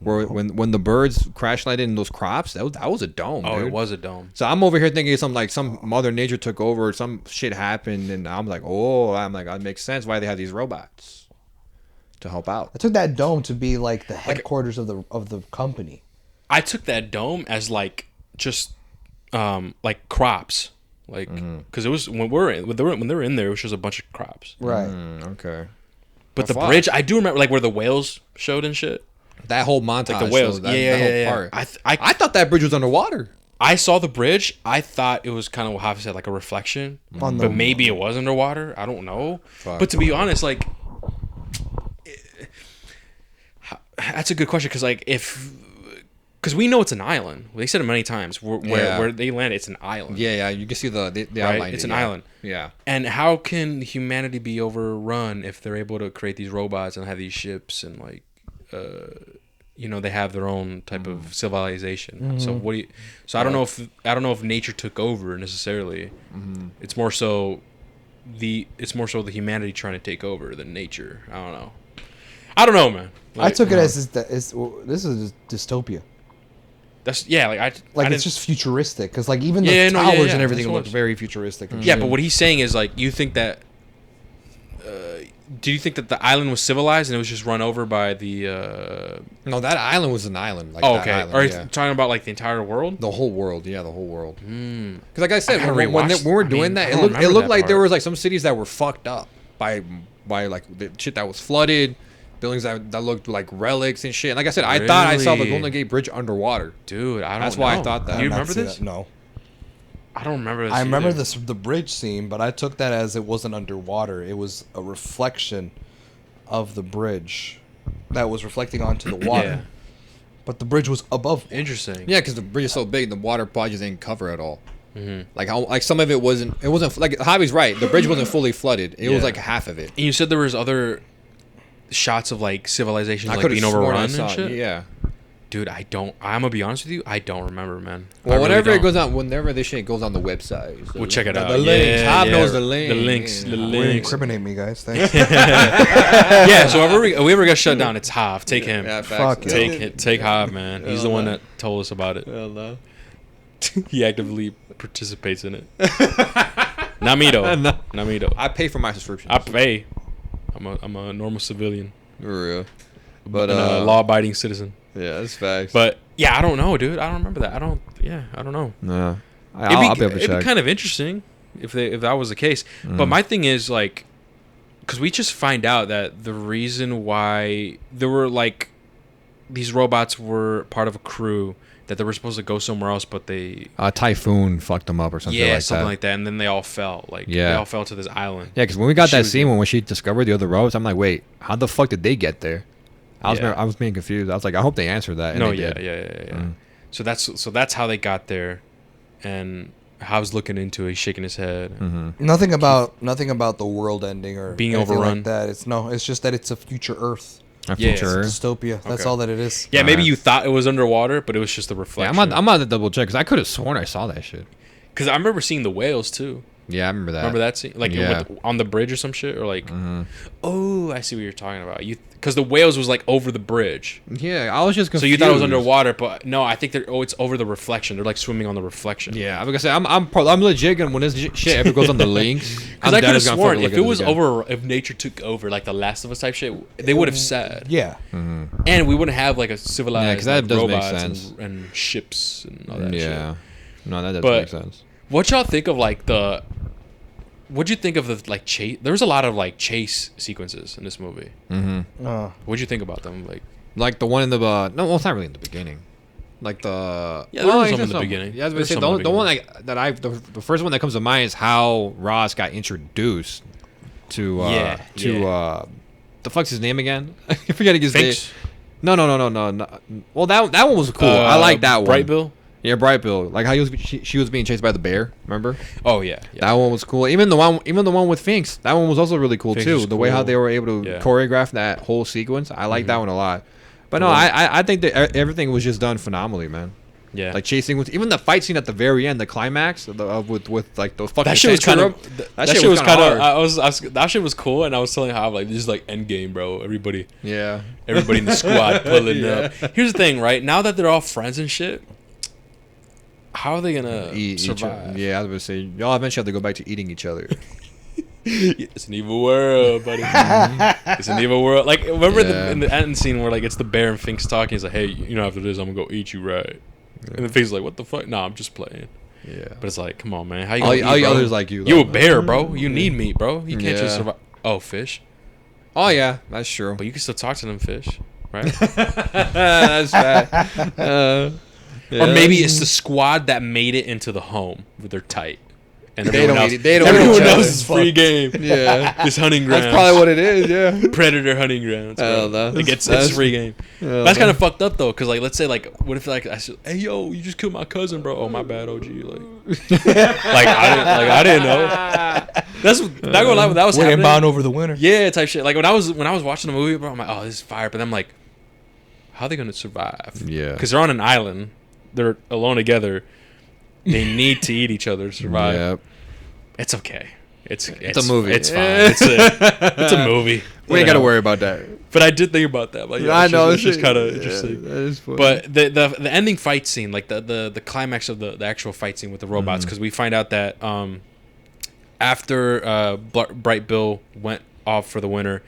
Where when the birds crash landed in those crops, that was a dome. Oh, dude. it was a dome. So I'm over here thinking some Mother Nature took over, some shit happened, and I'm like, that makes sense why they have these robots to help out. I took that dome to be like the headquarters of the company. I took that dome as like just like crops, like because it was when they were in there, it was just a bunch of crops. Right. Okay. But the bridge, I do remember like where the whales showed and shit. That whole montage, Like the whales, that whole part. I thought that bridge was underwater. I saw the bridge. I thought it was kind of what Javi said, like a reflection. On but maybe it was underwater. I don't know. Fuck. But to be honest, like, that's a good question because, like, because we know it's an island. They said it many times. Where they land, it's an island. Yeah, you can see the Right? outline. It's an island. Yeah. And how can humanity be overrun if they're able to create these robots and have these ships and like, they have their own type of civilization. So what do you? So I don't know if nature took over necessarily. It's more so the humanity trying to take over than nature. I don't know, man. I took it as this is dystopia. That's like It's just futuristic because like even the towers and everything look very futuristic. And Yeah, shit. but what he's saying is like you think that. Do you think that the island was civilized and it was just run over by the? No, that island was an island. Like okay. Island, Are you talking about like the entire world? The whole world, the whole world. Because like I said, I gotta when rewatch- we were doing I mean, that, I it don't looked remember that like there part. was like some cities that were fucked up by like the shit that was flooded, buildings that looked like relics and shit. And like I said, I thought I saw the Really? Golden Gate Bridge underwater. Dude, I don't. That's why I know. thought that. Do you I've not remember seen this? that. No. I don't remember this. I remember either. the bridge scene, but I took that as it wasn't underwater. It was a reflection of the bridge that was reflecting onto the water. Yeah. But the bridge was above. Interesting. Yeah, because the bridge is so big, the water probably just didn't cover it all. Like some of it wasn't. It wasn't like Javi's right. The bridge wasn't fully flooded. It was Yeah. like half of it. And you said there was other shots of like civilizations like could've being sworn I overrun saw and it, shit. Yeah. Dude, I'm gonna be honest with you. I don't remember, man. I Well, really whenever it don't. goes on, whenever this shit goes on the website, We'll check it out. The links. Yeah, Jav knows the links. The links. The Yeah. Wouldn't links. incriminate me, guys. Thanks. Yeah. So if we ever got shut down, it's Hav. Take him. Yeah, Fuck facts. it. Take Hav, man. He's the one that told us about it. Hell no. He actively participates in it. Not me though. No. Not me though. I pay for my subscription. I pay. I'm a normal civilian, For real. But and a law-abiding citizen. yeah, that's facts. But yeah, I don't know, dude. I don't remember that. I don't know. no, It'd be kind of interesting if that was the case. But my thing is like, because we just find out that the reason why there were like these robots were part of a crew that they were supposed to go somewhere else, but they a typhoon fucked them up or something like something that. like that, and then they all fell. Like Yeah. they all fell to this island. Yeah, because when we got She that was scene there. when she discovered the other robots, I'm like, wait, how the fuck did they get there? Yeah. I was being confused. I was like, I hope they answered that. And No, they yeah. did. So that's how they got there, and Hav's looking into it, he's shaking his head. nothing about the world ending or Being anything overrun. like that. It's just that it's a future Earth. A Yeah, future. It's dystopia. That's Okay. all that it is. Yeah, maybe Alright. you thought it was underwater, but it was just a Yeah, reflection. I'm about to double check because I could have sworn I saw that shit. Because I remember seeing the whales too. Yeah, I remember that. Remember that scene, like Yeah. on the bridge or some shit, or like, oh, I see what you're talking about. Because the whales was like over the bridge, Yeah, I was just so confused. you thought it was underwater, but no, I think it's over the reflection. They're like swimming on the reflection. Yeah, like I said, I'm legit gonna when this shit ever goes on the links. Because I could have sworn if it was over, if nature took over, like the Last of Us type shit, they would have said, Yeah. and we wouldn't have like a civilized Yeah, 'cause that like, does make robots sense. and ships and all that shit. Yeah, no, that does But- make sense. What y'all think of like the? What'd you think of the like chase? There was a lot of like chase sequences in this movie. What'd you think about them? Like the one in the no, well, it's not really in the beginning. Like the Yeah, there was I some guess in the beginning. Yeah, I was There's gonna say some in the the one the first one that comes to mind is how Ross got introduced to the fuck's his name again? I forget his name. Finks? No. Well, that one was cool. I like that one. Bright Bill. Yeah, Bright Bill. Like how she was being chased by the bear. Remember? Oh yeah. That one was cool. Even the one with Finks, that one was also really cool Finks too. is The way how cool. they were able to Yeah. choreograph that whole sequence, I like that one a lot. But no, I think that everything was just done phenomenally, man. Yeah. Like chasing with even the fight scene at the very end, the climax with like those fucking That shit was kind of. Centurion, That shit was kind of. hard. That shit was cool, and I was telling how like this is like Endgame, bro. Everybody Yeah. in the squad pulling Yeah. up. Here's the thing, right? Now that they're all friends and shit, how are they gonna survive? Yeah, I was gonna say y'all eventually have to go back to eating each other. It's an evil world, buddy. It's an evil world. Like, remember in the end scene where like it's the bear and Fink's talking. He's like, "Hey, you know, after this, I'm gonna go eat you, right?" And the Fink's like, "What the fuck? Nah, I'm just playing." Yeah. But it's like, come on, man. How you All gonna eat, bro? others like you. You a though. bear, bro. You need meat, bro. You can't just Yeah. survive. Oh, fish. Oh yeah, that's true. But you can still talk to them fish, right? That's bad. Or maybe it's the squad that made it into the home where they're tight. And They everyone don't else, eat it. They don't everyone eat each else other. is free game. Yeah. It's hunting grounds. That's probably what it is. Yeah. Predator hunting grounds. I Bro. don't know. Like it's That's- free game. Yeah, That's kind of fucked up though, cause like let's say like what if like I said, hey yo, you just killed my cousin, bro. Oh my bad, OG. Like I didn't know. That's not gonna lie, when that was We're happening. bound over the winter. Yeah, type shit. Like when I was watching the movie, bro, I'm like, oh, this is fire. But I'm like, how are they gonna survive? Yeah. Because they're on an island, they're alone together. They need to eat each other to survive. Yep. It's okay. It's a movie. It's fine. It's a movie. We ain't gotta worry about that. But I did think about that. Like, yeah, I know. it's just kind of interesting. That is funny. But the ending fight scene, like the climax of the actual fight scene with the robots, because we find out that after Bright Bill went off for the winter,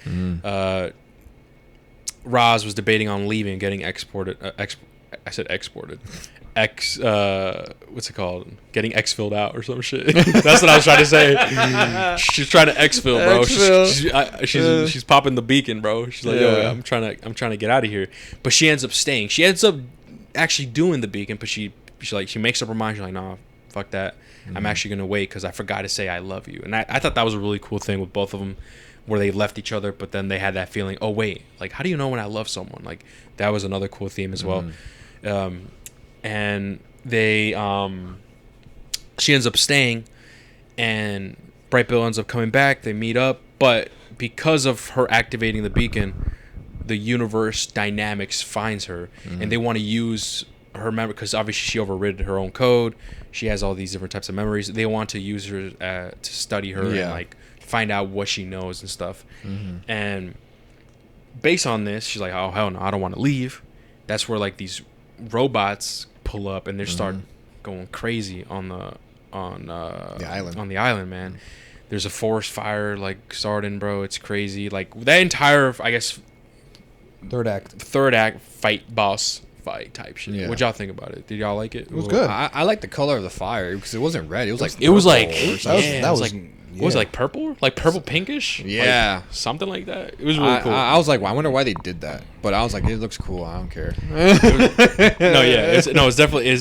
Roz was debating on leaving, getting exported. I said exported. What's it called? Getting exfilled out or some shit. That's what I was trying to say. She's trying to exfil, bro. She's popping the beacon, bro. She's like, yo, I'm trying to get out of here. But she ends up staying. She ends up actually doing the beacon, but she makes up her mind. She's like, nah, fuck that. I'm actually gonna wait because I forgot to say I love you. And I thought that was a really cool thing with both of them, where they left each other, but then they had that feeling. Oh wait, like how do you know when I love someone? Like that was another cool theme as well. And they she ends up staying, and Bright Bill ends up coming back. They meet up, but because of her activating the beacon, the universe dynamics finds her, and they want to use her memory because obviously she overridden her own code. She has all these different types of memories. They want to use her to study her and like find out what she knows and stuff. And based on this, she's like, oh hell no, I don't want to leave. That's where like these robots pull up and they start going crazy on the island, man. There's a forest fire like starting, bro. It's crazy. Like that entire, I guess, Third act. boss fight type shit. Yeah. What'd y'all think about it? Did y'all like it? It was good. I like the color of the fire because it wasn't red. It was like It was like purple or yeah, something. that it was was- like yeah. what was it, like purple, like purple pinkish, Yeah. like, something like that. It was really cool. I was like, well, I wonder why they did that. But I was like, it looks cool. I don't care. It's definitely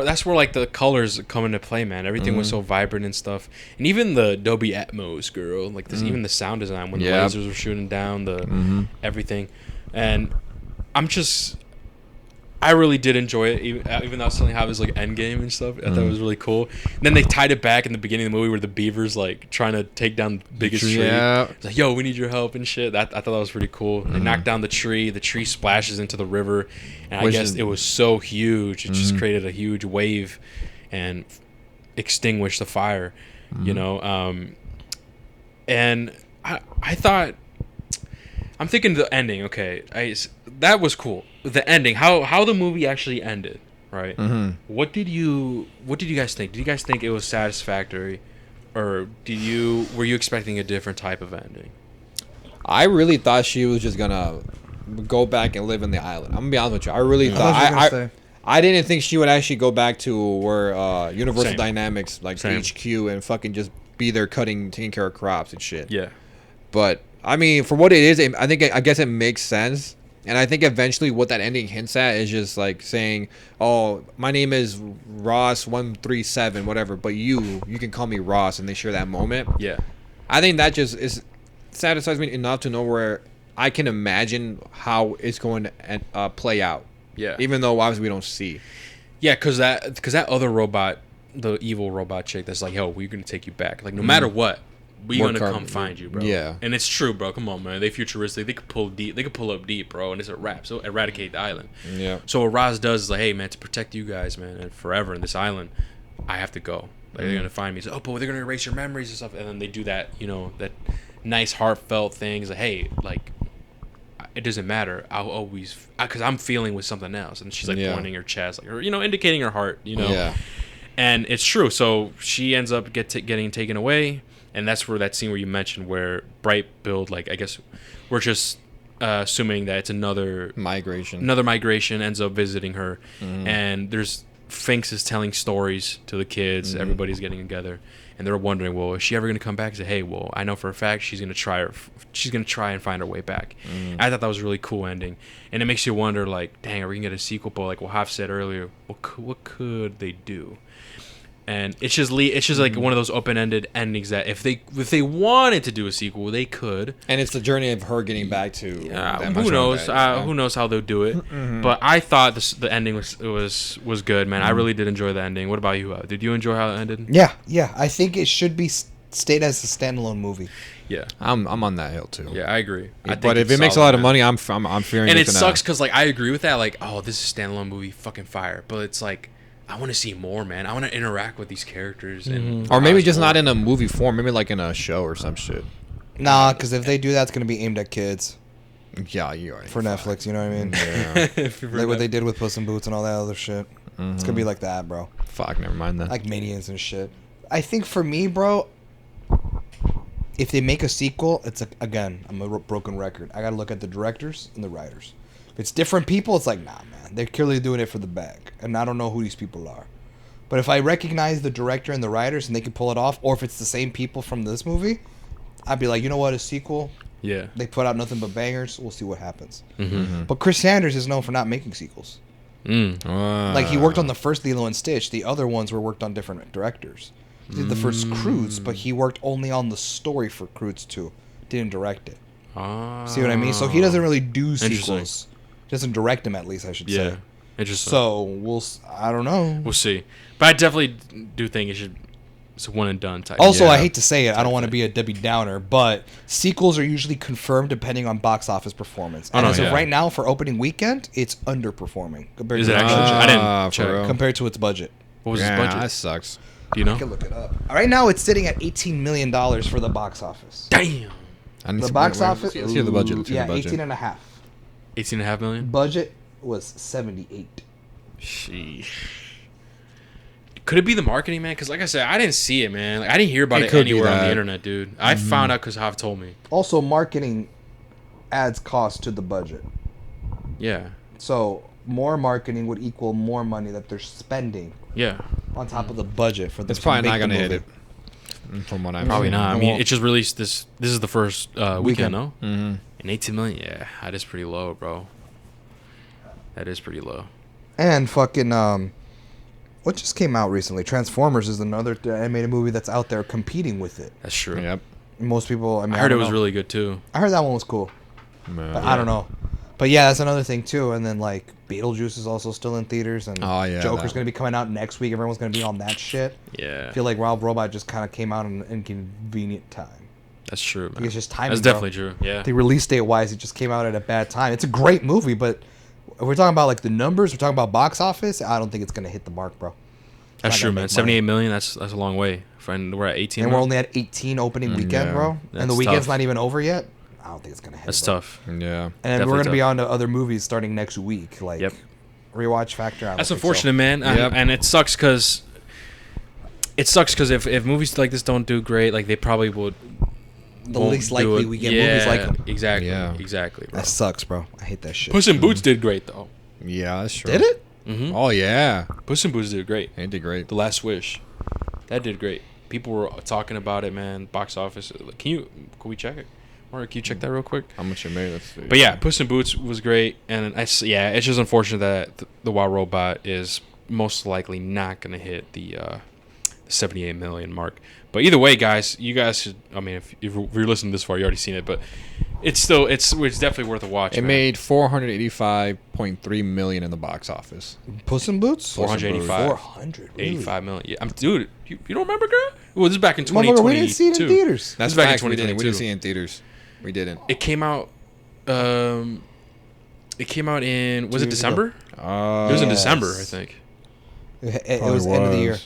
that's where like the colors come into play, man. Everything was so vibrant and stuff, and even the Dolby Atmos, girl, like this, even the sound design when the lasers were shooting down the everything, and I really did enjoy it, even though I was telling how it was like Endgame and stuff. I thought it was really cool. And then they tied it back in the beginning of the movie where the beaver's like trying to take down the biggest tree. Yeah. It's like, yo, we need your help and shit. I thought that was pretty cool. They knocked down the tree splashes into the river, and I guess it was so huge, it just created a huge wave and extinguished the fire, you know. And I thought, I'm thinking the ending. Okay, that was cool. The ending, how the movie actually ended, right? What did you guys think? Did you guys think it was satisfactory, or were you expecting a different type of ending? I really thought she was just gonna go back and live in the island. I'm gonna be honest with you. I really thought I didn't think she would actually go back to where Universal Same. Dynamics like Same. HQ and fucking just be there taking care of crops and shit. Yeah. But I mean, for what it is, I guess it makes sense. And I think eventually what that ending hints at is just like saying, oh, my name is Ross137, whatever, but you can call me Ross, and they share that moment. Yeah. I think that just satisfies me enough to know where I can imagine how it's going to play out. Yeah. Even though obviously we don't see. Yeah, because that other robot, the evil robot chick, that's like, yo, we're gonna take you back. Like no matter what, we More gonna come carbon, find you, bro. yeah. And it's true, bro. Come on, man. They futuristic. They could pull deep. They could pull up deep, bro. And it's a wrap. So eradicate the island. Yeah. So what Roz does is like, hey, man, to protect you guys, man, and forever in this island, I have to go. Like they're gonna find me. So, oh, but they're gonna erase your memories and stuff. And then they do that, that nice heartfelt things. Like, hey, like, it doesn't matter. I'll always, because I'm feeling with something else. And she's like pointing her chest, like, or indicating her heart. Yeah. And it's true. So she ends up getting taken away, and that's where that scene where you mentioned where Bright build, like, I guess we're just assuming that it's another Migration. ends up visiting her, and there's Finks is telling stories to the kids. Everybody's getting together, and they're wondering, well, is she ever going to come back? And say, hey, well, I know for a fact she's going to try and find her way back. I thought that was a really cool ending, and it makes you wonder, like, dang, are we going to get a sequel? But like Wahaf said earlier, what could they do? And it's just like one of those open-ended endings that if they wanted to do a sequel, they could. And it's the journey of her getting back to. Who knows? Who knows how they'll do it? But I thought the ending was good, man. I really did enjoy the ending. What about you? Did you enjoy how it ended? Yeah. I think it should be stayed as a standalone movie. Yeah, I'm on that hill too. yeah, I agree. But if it makes a lot of money, I'm fearing. And it's it gonna- sucks because like I agree with that. Like, oh, this is a standalone movie, fucking fire. But it's like, I want to see more, man. I want to interact with these characters, and or maybe just not in a movie form. Maybe like in a show or some shit. Nah, because if they do that, it's gonna be aimed at kids Yeah, you already. for Netflix. You know what I mean? Yeah. Like what they did with Puss in Boots and all that other shit. It's gonna be like that, bro. Fuck, never mind that. Like Minions and shit. I think for me, bro, if they make a sequel, again, I'm a broken record. I gotta look at the directors and the writers. If it's different people, it's like, nah, man. They're clearly doing it for the bag. And I don't know who these people are. But if I recognize the director and the writers and they can pull it off, or if it's the same people from this movie, I'd be like, you know what, a sequel? yeah, They put out nothing but bangers. We'll see what happens. But Chris Sanders is known for not making sequels. Like, he worked on the first Lilo and Stitch. The other ones were worked on different directors. He did the first Croods, but he worked only on the story for Croods 2. Didn't direct it. See what I mean? So he doesn't really do sequels. Doesn't direct them, at least, I should say. Interesting. So I don't know. We'll see. But I definitely do think it's a one and done type. Also, I hate to say it, I don't want to be a Debbie Downer, but sequels are usually confirmed depending on box office performance. And as of right now, for opening weekend, it's underperforming compared Is to it its actually? budget. I didn't for check. real? Compared to its budget. What was Yeah, his budget? that sucks. Do you know? I can look it up. Right now, it's sitting at $18 million for the box office. Damn. The box office? Let's hear the budget. Let's hear Yeah, the budget. 18 and a half. 18.5 million. Budget was 78. Sheesh. Could it be the marketing, man? Because like I said, I didn't see it, man. Like, I didn't hear about It it could be anywhere on the that. internet, dude. I found out because Hav told me. Also, marketing adds cost to the budget. Yeah. So more marketing would equal more money that they're spending Yeah. on top of the budget for the. It's probably not going gonna hit it. From what I'm Probably seeing. not. I It mean, won't. it just released this. This is the first weekend, no? Mhm. And 18 million. Yeah, that is pretty low, bro. That is pretty low. And fucking what just came out recently? Transformers is another animated movie that's out there competing with it. That's true. Yep. Most people, I mean, I heard it don't was know. really good too. I heard that one was cool, but I don't know. But yeah, that's another thing too. And then like Beetlejuice is also still in theaters, and Oh, yeah, Joker's that gonna be coming out next week. Everyone's gonna be on that shit. Yeah. I feel like Rob Robot just kind of came out in an inconvenient time. That's true, man. It's just timing. That's bro. definitely true. Yeah. The release date wise, it just came out at a bad time. It's a great movie, but if we're talking about like the numbers, we're talking about box office. I don't think it's gonna hit the mark, bro. That's not true, gonna man. make 78 million. That's a long way. Friend, we're at 18. And we're now? only at 18 opening weekend, yeah. bro. And That's the weekend's tough. not even over yet. I don't think it's gonna hit. That's bro. tough. Yeah. And Definitely we're gonna be tough. on to other movies starting next week, like Yep. Rewatch Factor. I don't That's think so. unfortunate, man. Yep. And it sucks because if movies like this don't do great, like they probably would. The won't least do likely it. we get movies like them. Exactly. Yeah. Exactly, bro. That sucks, bro. I hate that shit. Puss in Boots did great though. Yeah, that's true. Did it? Mm-hmm. Oh yeah, Puss in Boots did great. it did great. The Last Wish, that did great. People were talking about it, man. Box office. Can we check it? Or can you check that real quick? How much it made? Let's see. But yeah, Puss in Boots was great, and it's just unfortunate that the Wild Robot is most likely not going to hit the 78 million mark. But either way, guys, you guys should. I mean, if you're listening this far, you already seen it. But it's definitely worth a watch. It man. made 485.3 million in the box office. Puss in Boots. 485. 400. Really? 85 million. Yeah, dude, you don't remember, girl? Well, this is back in Motherfucker, 2022. we didn't see it in theaters. That's This is back in facts. We didn't 2022. see it in theaters. We didn't. It came out. It came out in. Was it 2 years December? It was in Yes. December, I think. It was end of the year.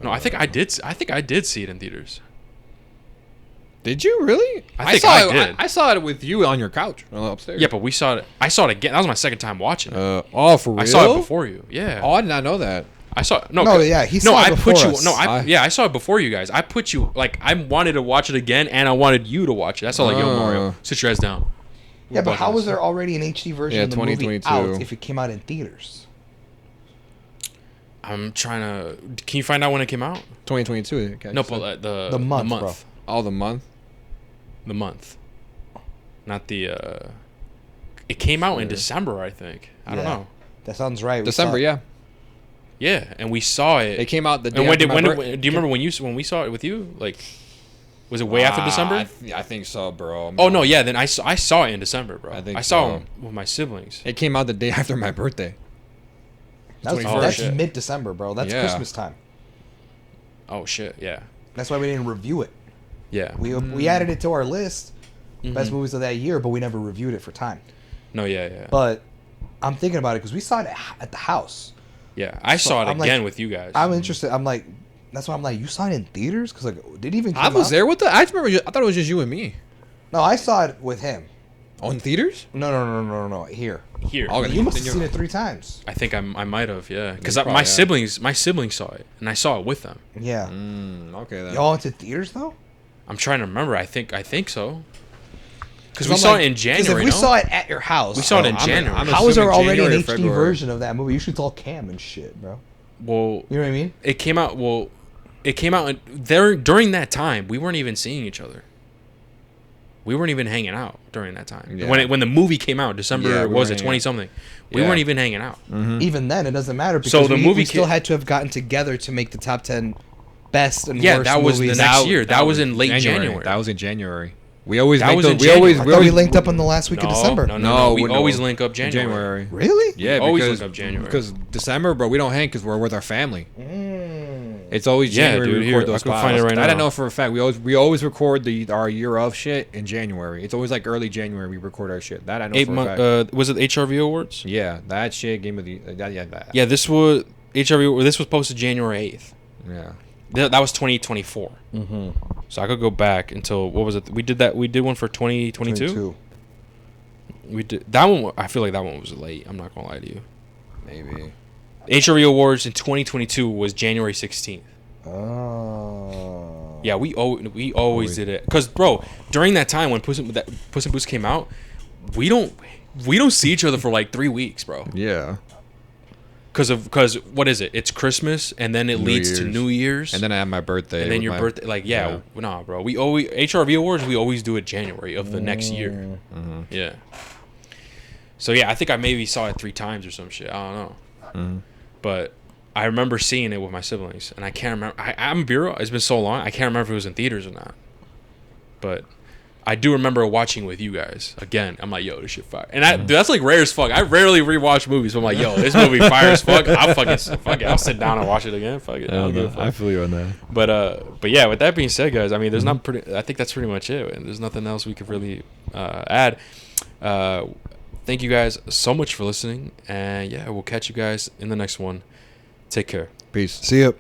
No, I think I did. I think I did see it in theaters. Did you really? I think saw I it. did. I saw it with you on your couch upstairs. Yeah, but we saw it. I saw it again. That was my second time watching it. For real? I saw it before you. Yeah. Oh, I did not know that. I saw no. No, yeah, he no. saw it I put before you. us. No, I saw it before you guys. I put you like I wanted to watch it again, and I wanted you to watch it. That's all. Like, yo, Mario, sit your ass down. Yeah, but We're how watching was this. there already an HD version Yeah, of the movie 2022. out if it came out in theaters? I'm trying to. Can you find out when it came out? 2022. Okay, No, so- but The month, bro. Oh, the month. The month, not the. It came out in December, I think. I don't Yeah. know. That sounds right. We December, saw it. yeah. Yeah, and we saw it. It came out the day And when after did my when, birth- do you remember when we saw it with you? Like, was it way after December? I think so, bro. Oh no, yeah. Then I saw it in December, bro. I think I saw so. it with my siblings. It came out the day after my birthday. That's 21st. that's mid-December, bro. That's Yeah. Christmas time. Oh shit, yeah, That's why we didn't review it. yeah. We added it to our list, Mm-hmm. best movies of that year, but we never reviewed it for time. No, yeah. But I'm thinking about it because we saw it at the house. Yeah, I saw it I'm like- again with you guys. I'm interested. I'm like, that's why I'm like, you saw it in theaters? Because like, did it even come I was out? there with the. I just remember. I thought it was just you and me. No, I saw it with him. Oh, in theaters? No. Here. Here. Oh, You must have then seen you're- it 3 times. I think I might have, yeah, because probably my have. siblings saw it, and I saw it with them. Yeah. Okay, then. Y'all went to theaters though? I'm trying to remember. I think so. Because we I'm saw like- it in 'cause January. if we no? saw it at your house, We saw it in I'm- January. I'm how is there assuming already an January, HD February. version of that movie? You should all cam and shit, bro. Well, You know what I mean? it came out. And there during that time. We weren't even seeing each other. We weren't even hanging out during that time. Yeah. When the movie came out, December Yeah, we was weren't it hanging 20 something? We Yeah. weren't even hanging out. Even then, it doesn't matter because So the we movie still ca- had to have gotten together to make the top 10 best and Yeah, worst that was the movies. next year. That was in late January. That was in January. We always That linked was up- in we January. always I we thought we always linked up in the last week of December. No, we no, always link up January. January. Really? Yeah, Always because link up January. Because December, bro, we don't hang because we're with our family. It's always Yeah, January. dude, we here, record those I can files. find it right That I now. know for a fact. We always record our year of shit in January. It's always like early January we record our shit. That I know 8 for a month. fact. Was it HRV Awards? Yeah, that shit. Game of the that. Yeah, this was HRV. This was posted January 8th. Yeah. That was 2024. Mm-hmm. So I could go back until what was it? We did that. We did one for 2022. 22. We did that one. I feel like that one was late. I'm not gonna lie to you. Maybe. HRV Awards in 2022 was January 16th. Oh. Yeah, we always did it. Cause bro, during that time when Puss in Boots came out, we don't see each other for like 3 weeks, bro. Yeah. Cause what is it? It's Christmas and then it New leads to Year's. New Year's. And then I have my birthday. And then with your my- birthday, like nah, bro. We always HRV Awards. We always do it January of the next year. Mm-hmm. Yeah. So yeah, I think I maybe saw it 3 times or some shit. I don't know. Mm-hmm. But I remember seeing it with my siblings, and I can't remember. I'm Bureau. It's been so long. I can't remember if it was in theaters or not. But I do remember watching with you guys again. I'm like, yo, this shit fire. And dude, that's like rare as fuck. I rarely rewatch movies, but I'm like, yo, this movie fire as fuck. I'll fuck it. I'll sit down and watch it again. Fuck it. I don't give a fuck. feel you on that. But yeah, with that being said, guys, I mean, there's not pretty. I think that's pretty much it. And there's nothing else we could really add. Thank you guys so much for listening, and yeah, we'll catch you guys in the next one. Take care. Peace. See ya.